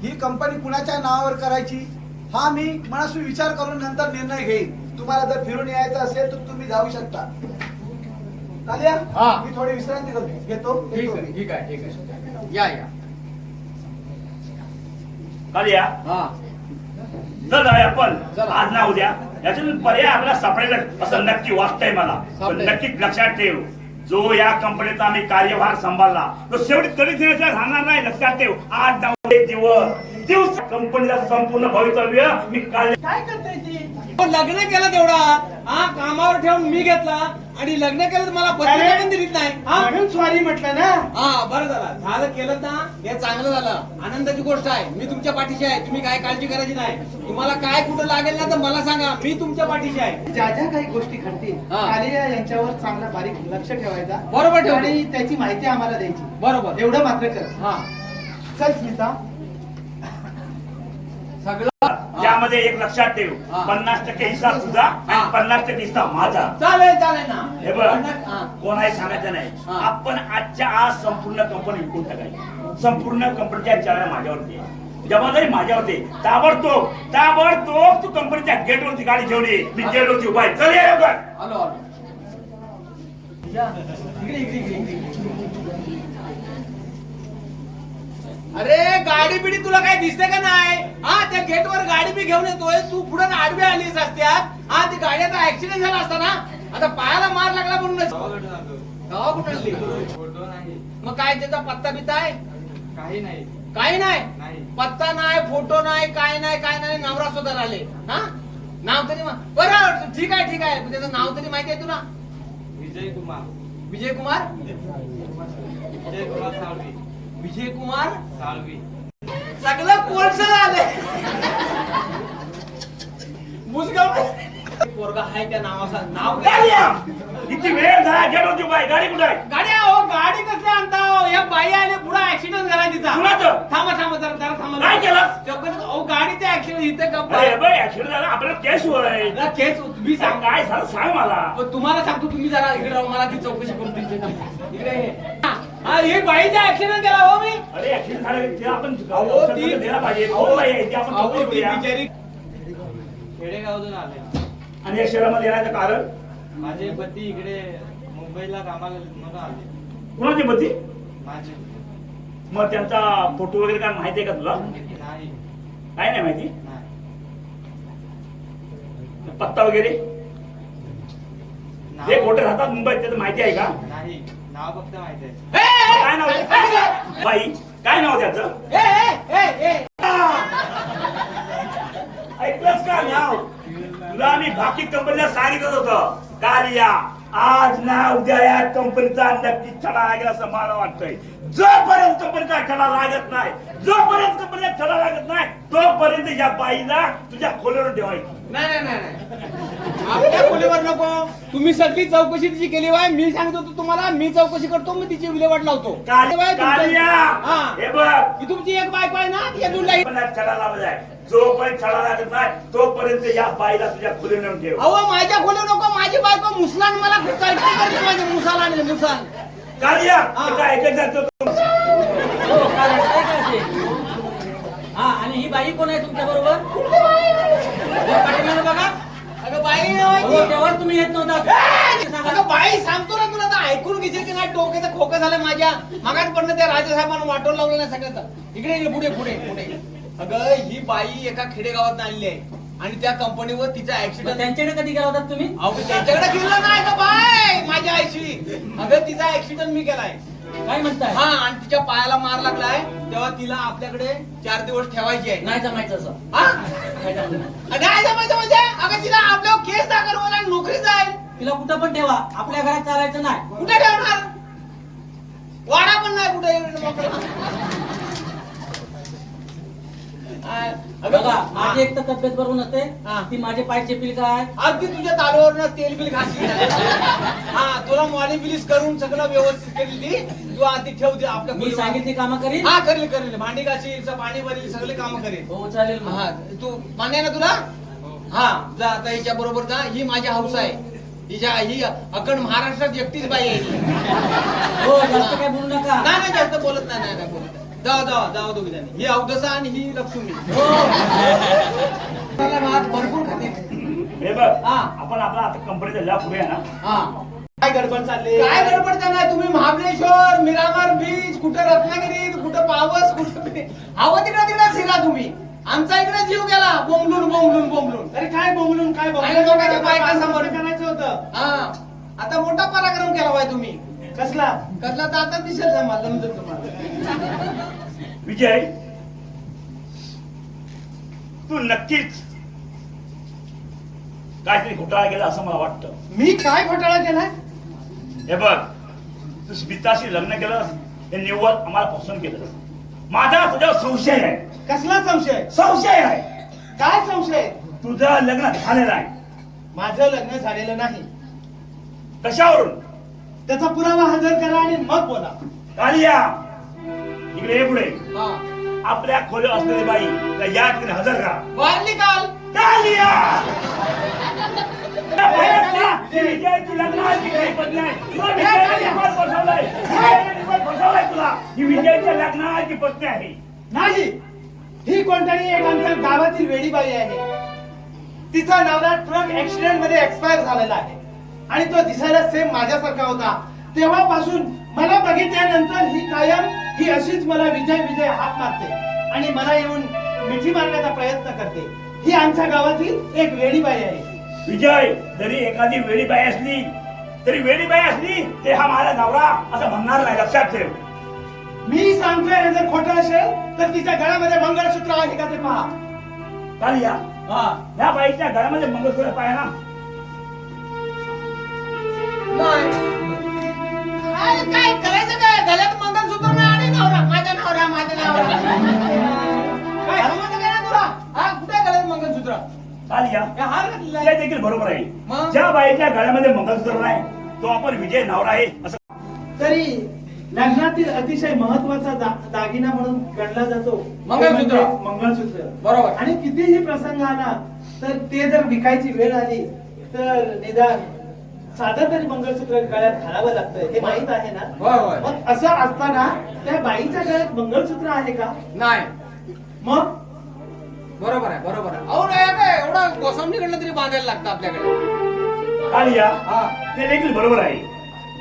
ही कंपनी कुणाच्या नावावर करायची हा मी मनस्वी विचार करून नंतर निर्णय घेईन. तुम्हाला जर फिरून यायचं असेल तर तुम्ही जाऊ शकता. चालेल मी थोडी विश्रांती घेतो. ठीक आहे या कालिया चल जाऊया आपण आज ना उद्या यातून पर्याय आपल्याला सापडेल असं नक्की वाटतंय मला. पण नक्कीच लक्षात ठेव जो या कंपनीचा आम्ही कार्यभार सांभाळला तो शेवटी कधी देण्याचा राहणार नाही. लक्षात ठेव आज ना दिवस कंपनीला संपूर्ण भवितव्य मी काल काय करताय ती. लग्न केलं तेवढा कामावर ठेवून मी घेतला आणि लग्न केलं तर मला पत्रिका पण दिलीच नाही. म्हणून स्वारी म्हटलं ना. बरं झालं केलं ना हे चांगलं झालं. आनंदाची गोष्ट आहे. मी तुमच्या पाठीशी आहे. तुम्ही काय काळजी करायची नाही. तुम्हाला काय कुठं लागेल ना तर मला सांगा. मी तुमच्या पाठीशी आहे. ज्या ज्या काही गोष्टी घडतील कालिया यांच्यावर चांगला बारीक लक्ष ठेवायचा. बरोबर ठेवतो. आणि त्याची माहिती आम्हाला द्यायची. बरोबर एवढं मात्र कर. चल स्मिता. सगळं यामध्ये एक लक्षात ठेव 50% हिस्सा तुझा आणि 50% हिस्सा माझा. चालेल ना. हे बघ कोणाही सांगायचं नाही. आपण आजच्या आज संपूर्ण कंपनी विकून टाकायची. संपूर्ण कंपनीच्या चाव्या माझ्यावरती आहे. जबाबदारी माझ्यावरती. ताबडतोब तू कंपनीच्या गेटवरती गाडी घेऊन ये. मी गेटवरती उभा आहे. चल ये लवकर. आलो इकडे अरे गाडी बिडी तुला काय दिसते का नाही? हा त्या गेटवर गाडी बी घेऊन येतोय, तू पुढे आडवी आलीस रस्त्यात. हा ती गाडीचा ऍक्सिडेंट झाला असता ना, आता पायाला मार लागला म्हणूनच. गावा कुठं आणली? मग काय त्याचा पत्ता बित्ता आहे? काही नाही. काही नाही. नाही. पत्ता नाही, फोटो नाही, काय नाही, काय नाही. नवरा सुद्धा आले. हा नाव तरी बरं ठीक आहे ठीक आहे, त्याचं नाव तरी माहिती आहे तुला? विजय कुमार. विजय कुमार. विजय कुमार साळवी. विजय कुमार साळवी. सगळं कोळस झालंय. मुसगाव पोरगा आहे त्या नावाचा नाव किती वेळ झाला गेट होती बाई गाडी कुठे आहे गाडी हो गाडी कसली आणता हो? या बाई आले पुढे ऍक्सिडेंट झाला तिचा. कुणाचं? थांबा थांबा जरा जरा थांबा. काय केलं? चौकशीत अहो गाडीचा ऍक्सिडेंट इथे गप्पा. अरे बाई ऍक्सिडेंट झाला आपल्याला केस होय जरा केस तुम्ही सांग. काय झालं सांग मला पण तुम्हाला सांगतो तुम्ही जरा इकडे राहू, मला ती चौकशी करून द्यायची. इकडे ये. हा ही बाईचा ऍक्सिडेंट केला हो मी. अरे ऍक्सिडेंट झालं ते आपण अहो ती द्यायला पाहिजे कोण बाई आहे ती आपण अहो, चौकशी ती करूया. बिचारी खेडेगावतून आले. आणि या शहरामध्ये येण्याचं कारण माझे पती इकडे मुंबईला कामाला म्हणून आले. कुणाची पती माझे मग त्यांचा फोटो वगैरे काय माहिती आहे का तुला नाही. काय नाही माहिती नाही. पत्ता वगैरे नाव- ते कुठे राहतात मुंबईत त्याचं माहिती आहे का नाही. नाव फक्त माहिती आहे. काय नाव बाई काय नाव त्याचं ऐकलंच का नाव तुला मी बाकी कंपनीला सांगितलं होतं कालिया आज ना उद्या या कंपनीचा नक्की छडा लागेल असं मला वाटतंय. जोपर्यंत कंपनीचा छडा लागत नाही जोपर्यंत कंपनीचा छडा लागत नाही तोपर्यंत या बाईला तुझ्या खोलीवर ठेवायची. नाही नाही नाही नाही. आपल्या खोलीवर नको. तुम्ही सगळी चौकशी तिची केली बाय. मी सांगतो तू तुम्हाला मी चौकशी करतो मी तिची विल्हेवाट लावतो. कालिया हा. हे बघ ही तुमची एक बायको आहे ना ती अजून नाही. पण छडा लावला आहे जोपर्यंत छडा लागत नाही तोपर्यंत या बाईला तुझ्या खोलीवर नेऊन ठेव. अहो माझ्या खोली नको. माझी बायको मुसलान मला खूप काळजी करते. माझे मुसाला आणले मुसाल. कालिया हा. ते काय ऐकत जातो हो, काय रडताय का असे? हा आणि ही बाई कोण आहे तुमच्या बरोबर? पाठीमागे बघा. अगं बाई नाही हो, माहिती. तेव्हा तुम्ही येत नव्हता. अगं बाई सांगतो ना तुला आता ऐकून घेशील की नाही. डोक्याचं खोकं झालं माझ्या मागात पडणं त्या राजासाहेबांना वाटून लावलं नाही सगळ्याचं. इकडे ये, पुढे पुढे पुढे. अगं ही बाई एका खेडेगावात आणली आहे आणि त्या कंपनीवर तिचा मग ऍक्सिडेंट. त्यांच्याकडे कधी गेला होता तुम्ही? अहो मी त्यांच्याकडे गेलो नाही का बाय माझ्या आईशी. अगं तिचा ऍक्सिडेंट मी केलाय. काय म्हणताय? हा आणि तिच्या पायाला मार लागलाय तेव्हा तिला आपल्याकडे 4 दिवस ठेवायची आहे. नाही जमायचं असं. हा? काय जमलं? नाही जमायचं म्हणजे अगं तिला आपल्यावर केस दाखल होणार नोकरी जाईल. तिला कुठं पण ठेवा, आपल्या घरात चालायचं नाही. कुठे ठेवणार? वाडा पण नाही कुठे. बघा माझी एक तर तब्येत बरोबर हा. नसते, ती माझे पाय चेपील काय. अगदी तुझ्या तालुवर तेल बिल घासी. हा तुला मॉलिंग बिलिश करून सगळं व्यवस्थित केली ती. तू आधी ठेवते आपल्या मी खोलीवर. सांगितली कामं करीन. हा करेल करेल. भांडी घासील पाणी भरेल सगळे काम करेल. हो चालेल मग. हा तू मान्य आहे ना तुला? हा जा आता हिच्या बरोबर जा. ही माझी हाऊस आहे. ही अखंड महाराष्ट्रात एकटीच बाई आहे. हो जास्त काय बोलू नका. नाही नाही जास्त बोलत नाही नाही नाही बोलत. जावा जावा जावा दोघी जणी. ही अवदसा आणि ही लक्ष्मी. हो मला भात भरपूर खाते. हे बघ हा. आपण आपला आता कंपनीचा जा पुढे आहे ना हा काय गडबड चालली? काय गडबड नाही. तुम्ही महाबळेश्वर मिरामार बीच कुठं रत्नागिरी कुठं पावस कुठं हवं तिकडे फिरा तुम्ही. आमचा इकडे जीव गेला बोंबलून बोंबलून बोंबलून. अरे काय बोंबलून काय आणि लोकांच्या बायका समोर. करायचं होतं. हा आता मोठा पराक्रम केला बाय तुम्ही. कसला? कसला तर आता दिसेल मला नंतर तुम्हाला. विजय तू नक्कीच काहीतरी घोटाळा केला असं मला वाटतं. मी काय घोटाळा केलाय? हे बघ तू स्मिताशी लग्न केलं हे निव्वळ आम्हाला पसंत केलं. माझा तुझ्यावर संशय आहे. कसला संशय? संशय आहे काय संशय? तुझं लग्न झालेलं आहे. माझं लग्न झालेलं नाही. कशावरून? त्याचा पुरावा हजर करा आणि मग बोला. कालिया इकडे ये पुढे. हा आपल्या खोलीवर असलेली बाई त्या या ठिकाणी हजर करा. वारली काल. कालिया विजयची लग्नाची काही पत्नी आहे. तुला विजयने निवड फसवलंय. विजयने निवड फसवलंय तुला. ही विजयच्या लग्नाची पत्नी आहे. नाही, ही कोणतरी एक आमच्या गावातील वेडीबाई आहे. तिचा नवरा ट्रक ऍक्सिडेंट मध्ये एक्सपायर झालेला आहे आणि तो दिसायला सेम माझ्यासारखा होता. तेव्हापासून मला बघितल्यानंतर त्यानंतर ही कायम ही अशीच मला विजय विजय हाक मारते आणि मला येऊन मिठी मारण्याचा प्रयत्न करते. ही आमच्या गावातील एक वेडीबाई आहे. विजय, जरी एखादी वेडी बाई असली तरी वेडी बाई असली ते हा माझा नवरा असं म्हणणार नाही, लक्षात ठेव. मी सांगतोय हे जर खोटं असेल तर तिच्या गळ्यामध्ये मंगळसूत्र आहे का ते पहा. कालिया, या बाईच्या गळ्यामध्ये मंगळसूत्र पाय ना. काय करायचं काय? गळ्यात मंगळसूत्र नाही आणि नवरा माझा नवरा काय समजलं काय ना तुला? हा कुठे गळ्यात मंगळसूत्र? कालिया, हे हार घातलेला ते आहे. देखील बरोबर आहे. मग? ज्या बाईच्या गळ्यामध्ये मंगळसूत्र नाही तो आपण विजय नवरा आहे असं. तरी लग्नातील अतिशय महत्वाचा दागिना म्हणून गणला जातो मंगळसूत्र. ते म्हणजे मंगळसूत्र. बरोबर. आणि कितीही प्रसंग आला तर ते जर विकायची वेळ आली तर निदान साधं तरी मंगळसूत्र गळ्यात घालावं लागतं, हे माहित आहे ना. होय, होय. मग असं असताना त्या बाईच्या गळ्यात मंगळसूत्र आहे का? नाही. मग बरोबर आहे, बरोबर आहे. अहो नाही काय एवढं कोसंबीकडनं तरी बांधायला लागतं आपल्याकडे. कालिया, हा. ते देखील बरोबर आहे.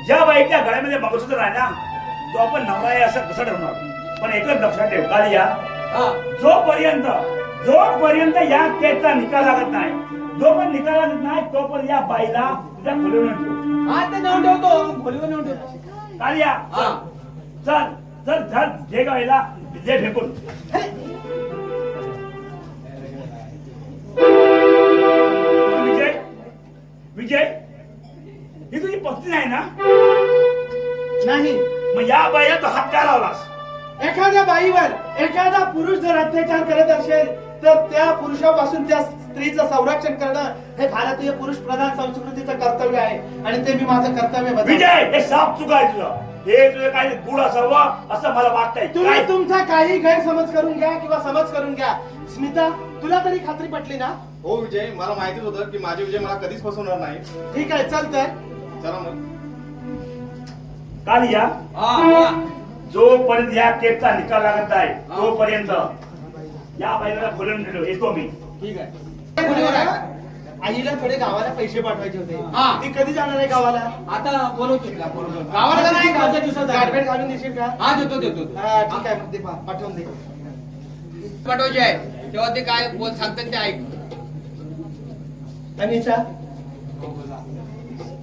ज्या बाईच्या गळ्यामध्ये मंगळसूत्र आहे ना तो आपण नवरा आहे असं कसं ठरवणार. पण एकच लक्षात ठेव कालिया, हा. जोपर्यंत या केसचा निकाल लागत नाही, जो पण निकाल लागत नाही तोपर्यंत या बाईला तुझ्या खोलीवर ठेव. हा ते नेऊन ठेवतो, खोलीवर नेऊन ठेवतो. कालिया, हा. चल चल चल घे गायला जे फेकून. विजय, विजय, ही तुझी पत्नी आहे ना? नाही. मग या बाईला तो हात का लावलास? एखाद्या बाईवर एखादा पुरुष जर अत्याचार करत असेल तर त्या पुरुषापासून त्या स्त्रीचं संरक्षण करणं हे भारतीय पुरुष प्रधान संस्कृतीचं कर्तव्य आहे आणि ते मी माझं कर्तव्य बजावतो. विजय, हे साफ चुका आहे तुझं. हे तुझं काय गुढ असावं असं मला वाटतंय. तुम्ही काय? तुमचा काही गैरसमज करून घ्या किंवा समज करून घ्या. स्मिता, तुला तरी खात्री पटली ना? हो विजय, मला माहितीच होतं की माझे विजय मला कधीच फसवणार नाही. ठीक आहे, चल तर. चला मग. कालिया, हा, बोला. जोपर्यंत या केसचा निकाल लागत आहे तोपर्यंत या बाईला खोलून ठेव. येतो मी. ठीक आहे. खोलीवर आहे. आईला थोडे गावाला पैसे पाठवायचे होते. हा. ती कधी जाणार आहे गावाला? आता बोलवतो तिला, बोलवतो. गावाला नाही का? गावाच्या दिवसात गारबेट घालून देशील का? हा देतो देतो. हा, ठीक आहे, मग ते पाठवून दे. पाठवायचे आहे तेव्हा ते काय बोल सांगतात ते ऐक. अनिता,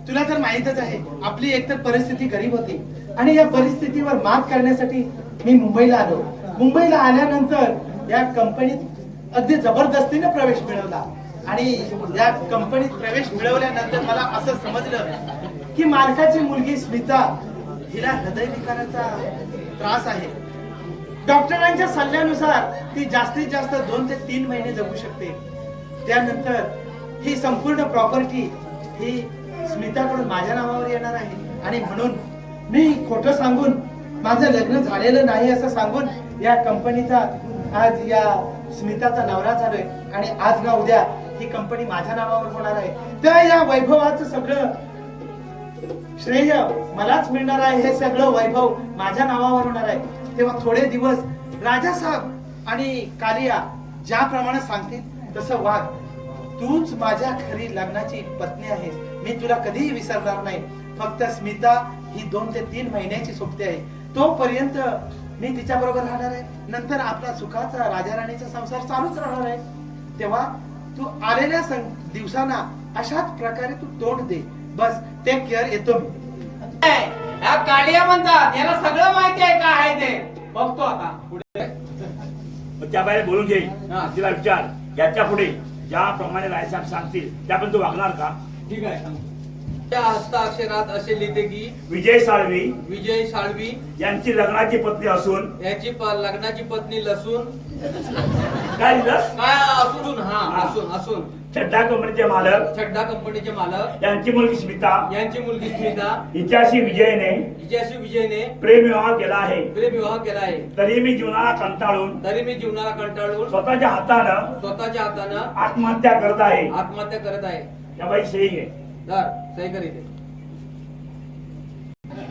तुला तर माहितच आहे आपली एकतर परिस्थिती गरीब होती आणि या परिस्थितीवर मात करण्यासाठी मी मुंबईला आलो. मुंबईला आल्यानंतर या कंपनीत अगदी जबरदस्तीने प्रवेश मिळवला आणि या कंपनीत प्रवेश मिळवल्यानंतर मला असं समजलं की मालकाची मुलगी स्मिता हिला हृदयविकाराचा त्रास आहे. डॉक्टरांच्या सल्ल्यानुसार ती जास्तीत जास्त 2 ते 3 महिने जगू शकते. त्यानंतर ही संपूर्ण प्रॉपर्टी ही स्मिताकडून माझ्या नावावर येणार आहे आणि म्हणून मी खोटं सांगून माझं लग्न झालेलं नाही असं सांगून या कंपनीचा आज या स्मिताचा नवरा झालोय आणि आज ना उद्या ही कंपनी माझ्या नावावर होणार आहे. त्या या वैभवाचं सगळं श्रेय मलाच मिळणार आहे. हे सगळं वैभव माझ्या नावावर होणार आहे. तेव्हा थोडे दिवस राजासाहेब आणि कालिया ज्याप्रमाणे सांगतील तसं वाग. तूच माझ्या खरी लग्नाची पत्नी आहेस. मी तुला कधीही विसरणार नाही. फक्त स्मिता ही 2 ते 3 महिन्याची सोबती आहे. तोपर्यंत मी तिच्या बरोबर राहणार आहे. नंतर आपला सुखाचा राजा राणीचा संसार चालूच राहणार आहे. तेव्हा तू आलेल्या दिवसांना अशाच प्रकारे तू तोंड दे. बस टेक केअर. येतो मी. या कालिया म्हणतात याला सगळं माहिती आहे काय आहे ते. बघतो आता पुढे. मग त्या बाईला बोलून घे. हा. तिला विचार याच्या पुढे ज्याप्रमाणे रायसाहेब सांगतील त्याप्रमाणे तू वागणार का? ठीक आहे सांगतो. त्या हस्ताक्षरात असे लिहिते की विजय साळवी विजय साळवी यांची लग्नाची पत्नी असून याची लग्नाची पत्नी लसून काय लिहिलं? काय असून हा असून असून छड्डा कंपनीचे मालक छड्डा कंपनीचे मालक यांची मुलगी स्मिता यांची मुलगी स्मिता हिच्याशी विजयने हिच्याशी विजयने प्रेमविवाह केला आहे. प्रेमविवाह केला आहे. तरी मी जीवनाला कंटाळून तरी मी जीवनाला कंटाळून स्वतःच्या हातानं आत्महत्या करत आहे. आत्महत्या करत आहे. त्या बाई सही घे. तर सही करीत.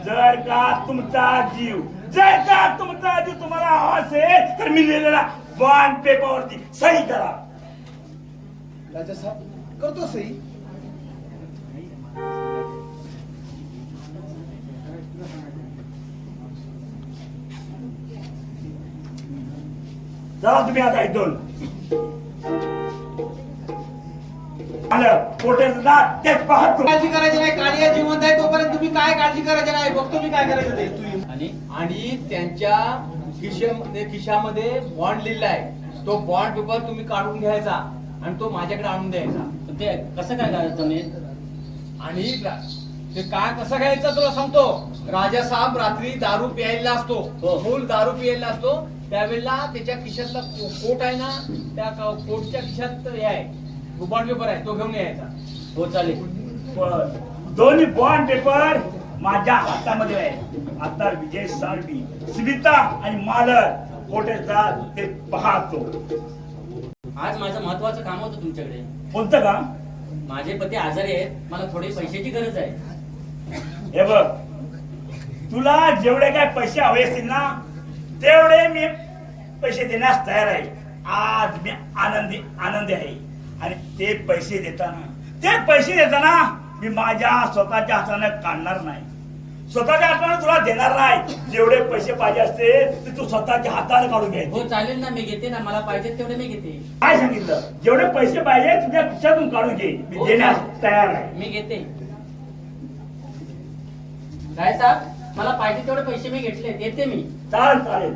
जर का तुमचा जीव तुम्हाला हवा असेल तर मी लिहिलेला बॉन्ड पेपरवरती सही करा. राजा साहेब करतो सही. जा तुम्ही आता इथून. आलं पोटेचं दात तेच पाहतो. काळजी करायची नाही. काळिया जिवंत आहे तोपर्यंत तुम्ही काय काळजी करायची नाही. बघतो मी काय करायचं ते. आणि त्यांच्या खिशामध्ये बॉन्ड लिहिला आहे. तो बॉन्ड पेपर तुम्ही काढून घ्यायचा आणि तो माझ्याकडे आणून द्यायचा. ते कसं काय करायचं जमेल? आणि ते काय कसं घ्यायचं तुला सांगतो. राजा साहेब रात्री दारू प्यायला असतो. फुल दारू प्यायला असतो. त्यावेळेला त्याच्या खिशातला कोट आहे ना, त्या कोटच्या खिशात हे आहे बॉन्ड पेपर आहे, तो घेऊन यायचा. हो चालेल. दोन्ही बॉन्ड पेपर माझ्या हातामध्ये आहे. आता विजय साळवी, स्मिता आणि मालक पोटेचा ते पाहतो. आज माझं महत्वाचं काम होतं तुमच्याकडे. कोणतं का? माझे पती आजारी आहेत, मला थोडी पैशाची गरज आहे. हे बघ, तुला जेवढे काय पैसे हवे असतील ना तेवढे मी पैसे देण्यास तयार आहे. आज मी आनंदी आहे. आणि ते पैसे देताना मी माझ्या स्वतःच्या हाताने काढणार नाही. स्वतःच्या हाताने तुला देणार नाही. जेवढे पैसे पाहिजे असते ते तू स्वतःच्या हाताने काढून घ्यायचे. हो चालेल ना, मी घेते ना. मला पाहिजे तेवढे मी घेते. काय सांगितलं? जेवढे पैसे पाहिजे तुझ्या खिशातून काढून घे. मी हो, देण्यास चालेल. तयार आहे. मी घेते. काय साहेब, मला पाहिजे तेवढे पैसे मी घेतले, देते मी. चालेल.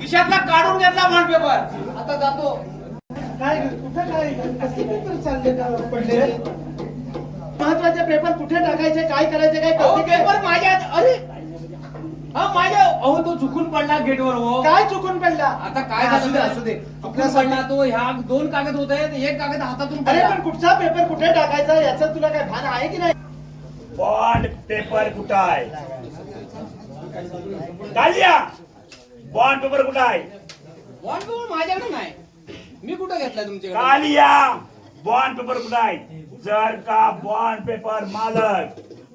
खिशातला काढून घेतला बॉन्ड पेपर. आता जातो. काय कुठे काय कसले पेपर चालले का पडले? महत्वाचे पेपर कुठे टाकायचे, काय करायचे, काय अहो, कळते काय? पेपर माझ्या अरे माझ्या तो चुकून पडला गेटवर. हो काय चुकून पडला? आता काय असू दे, झालं? असू दे. चुकून पडला तो. ह्या 2 कागद होत आहेत, एक कागद हातातून अरे पडला. पण कुठचा पेपर कुठे टाकायचा याचं तुला काय भान आहे की नाही? बॉन्ड पेपर कुठं आहे? कालिया, बॉन्ड पेपर कुठं आहे? बॉन्ड पेपर माझ्याकडे नाही. मी कुठं घेतलाय तुमच्याकडे? कालिया, बॉन्ड पेपर कुठं आहे? जर का बॉन्ड पेपर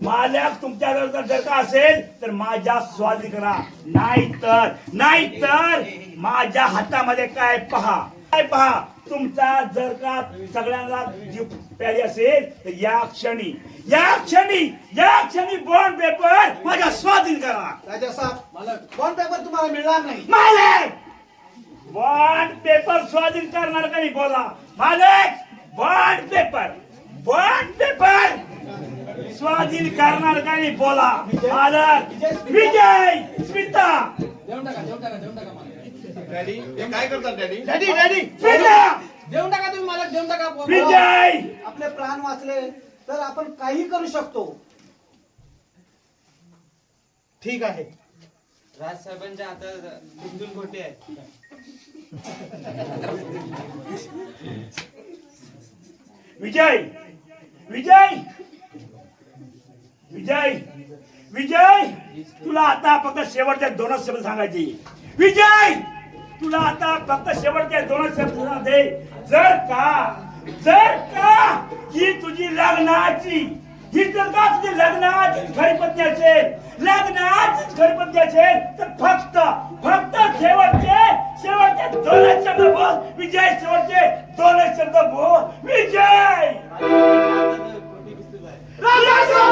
मालक तुमच्याजवळ जर का असेल तर माझ्या स्वाधीन करा. नाहीतर माझ्या हातामध्ये काय पहा. तुमचा जर का सगळ्यांना जीव प्यारी असेल तर या क्षणी बॉन्ड पेपर माझ्या स्वाधीन करा. राजा साहेब, बॉन्ड पेपर तुम्हाला मिळणार नाही. मालक, बॉन्ड पेपर स्वाधीन करणार काही बोला. मालक, बॉन्ड पेपर स्वाधीन करणार काही बोला. मालक, विजय, स्मिता, देऊन टाका मला. डॅडी हे काय करतात डॅडी? डॅडी स्मिता, देऊन टाका तुम्ही मला. देऊन टाका. विजय. आपले प्राण वाचले तर आपण काही करू शकतो. ठीक आहे. राजसाहेबांच्या हातात पिंजून खोटे आहे. विजय, तुला आता फक्त शेवटच्या 2 शब्द सांगायचे. विजय, तुला आता फक्त शेवटच्या 2 शब्द सांगते. जर का ही तुझी लग्नाची खरी पत्नी असेल, तर फक्त शेवटचे 2 शब्द बोल. विजय, शेवटचे 2 शब्द बोल. विजय. राजा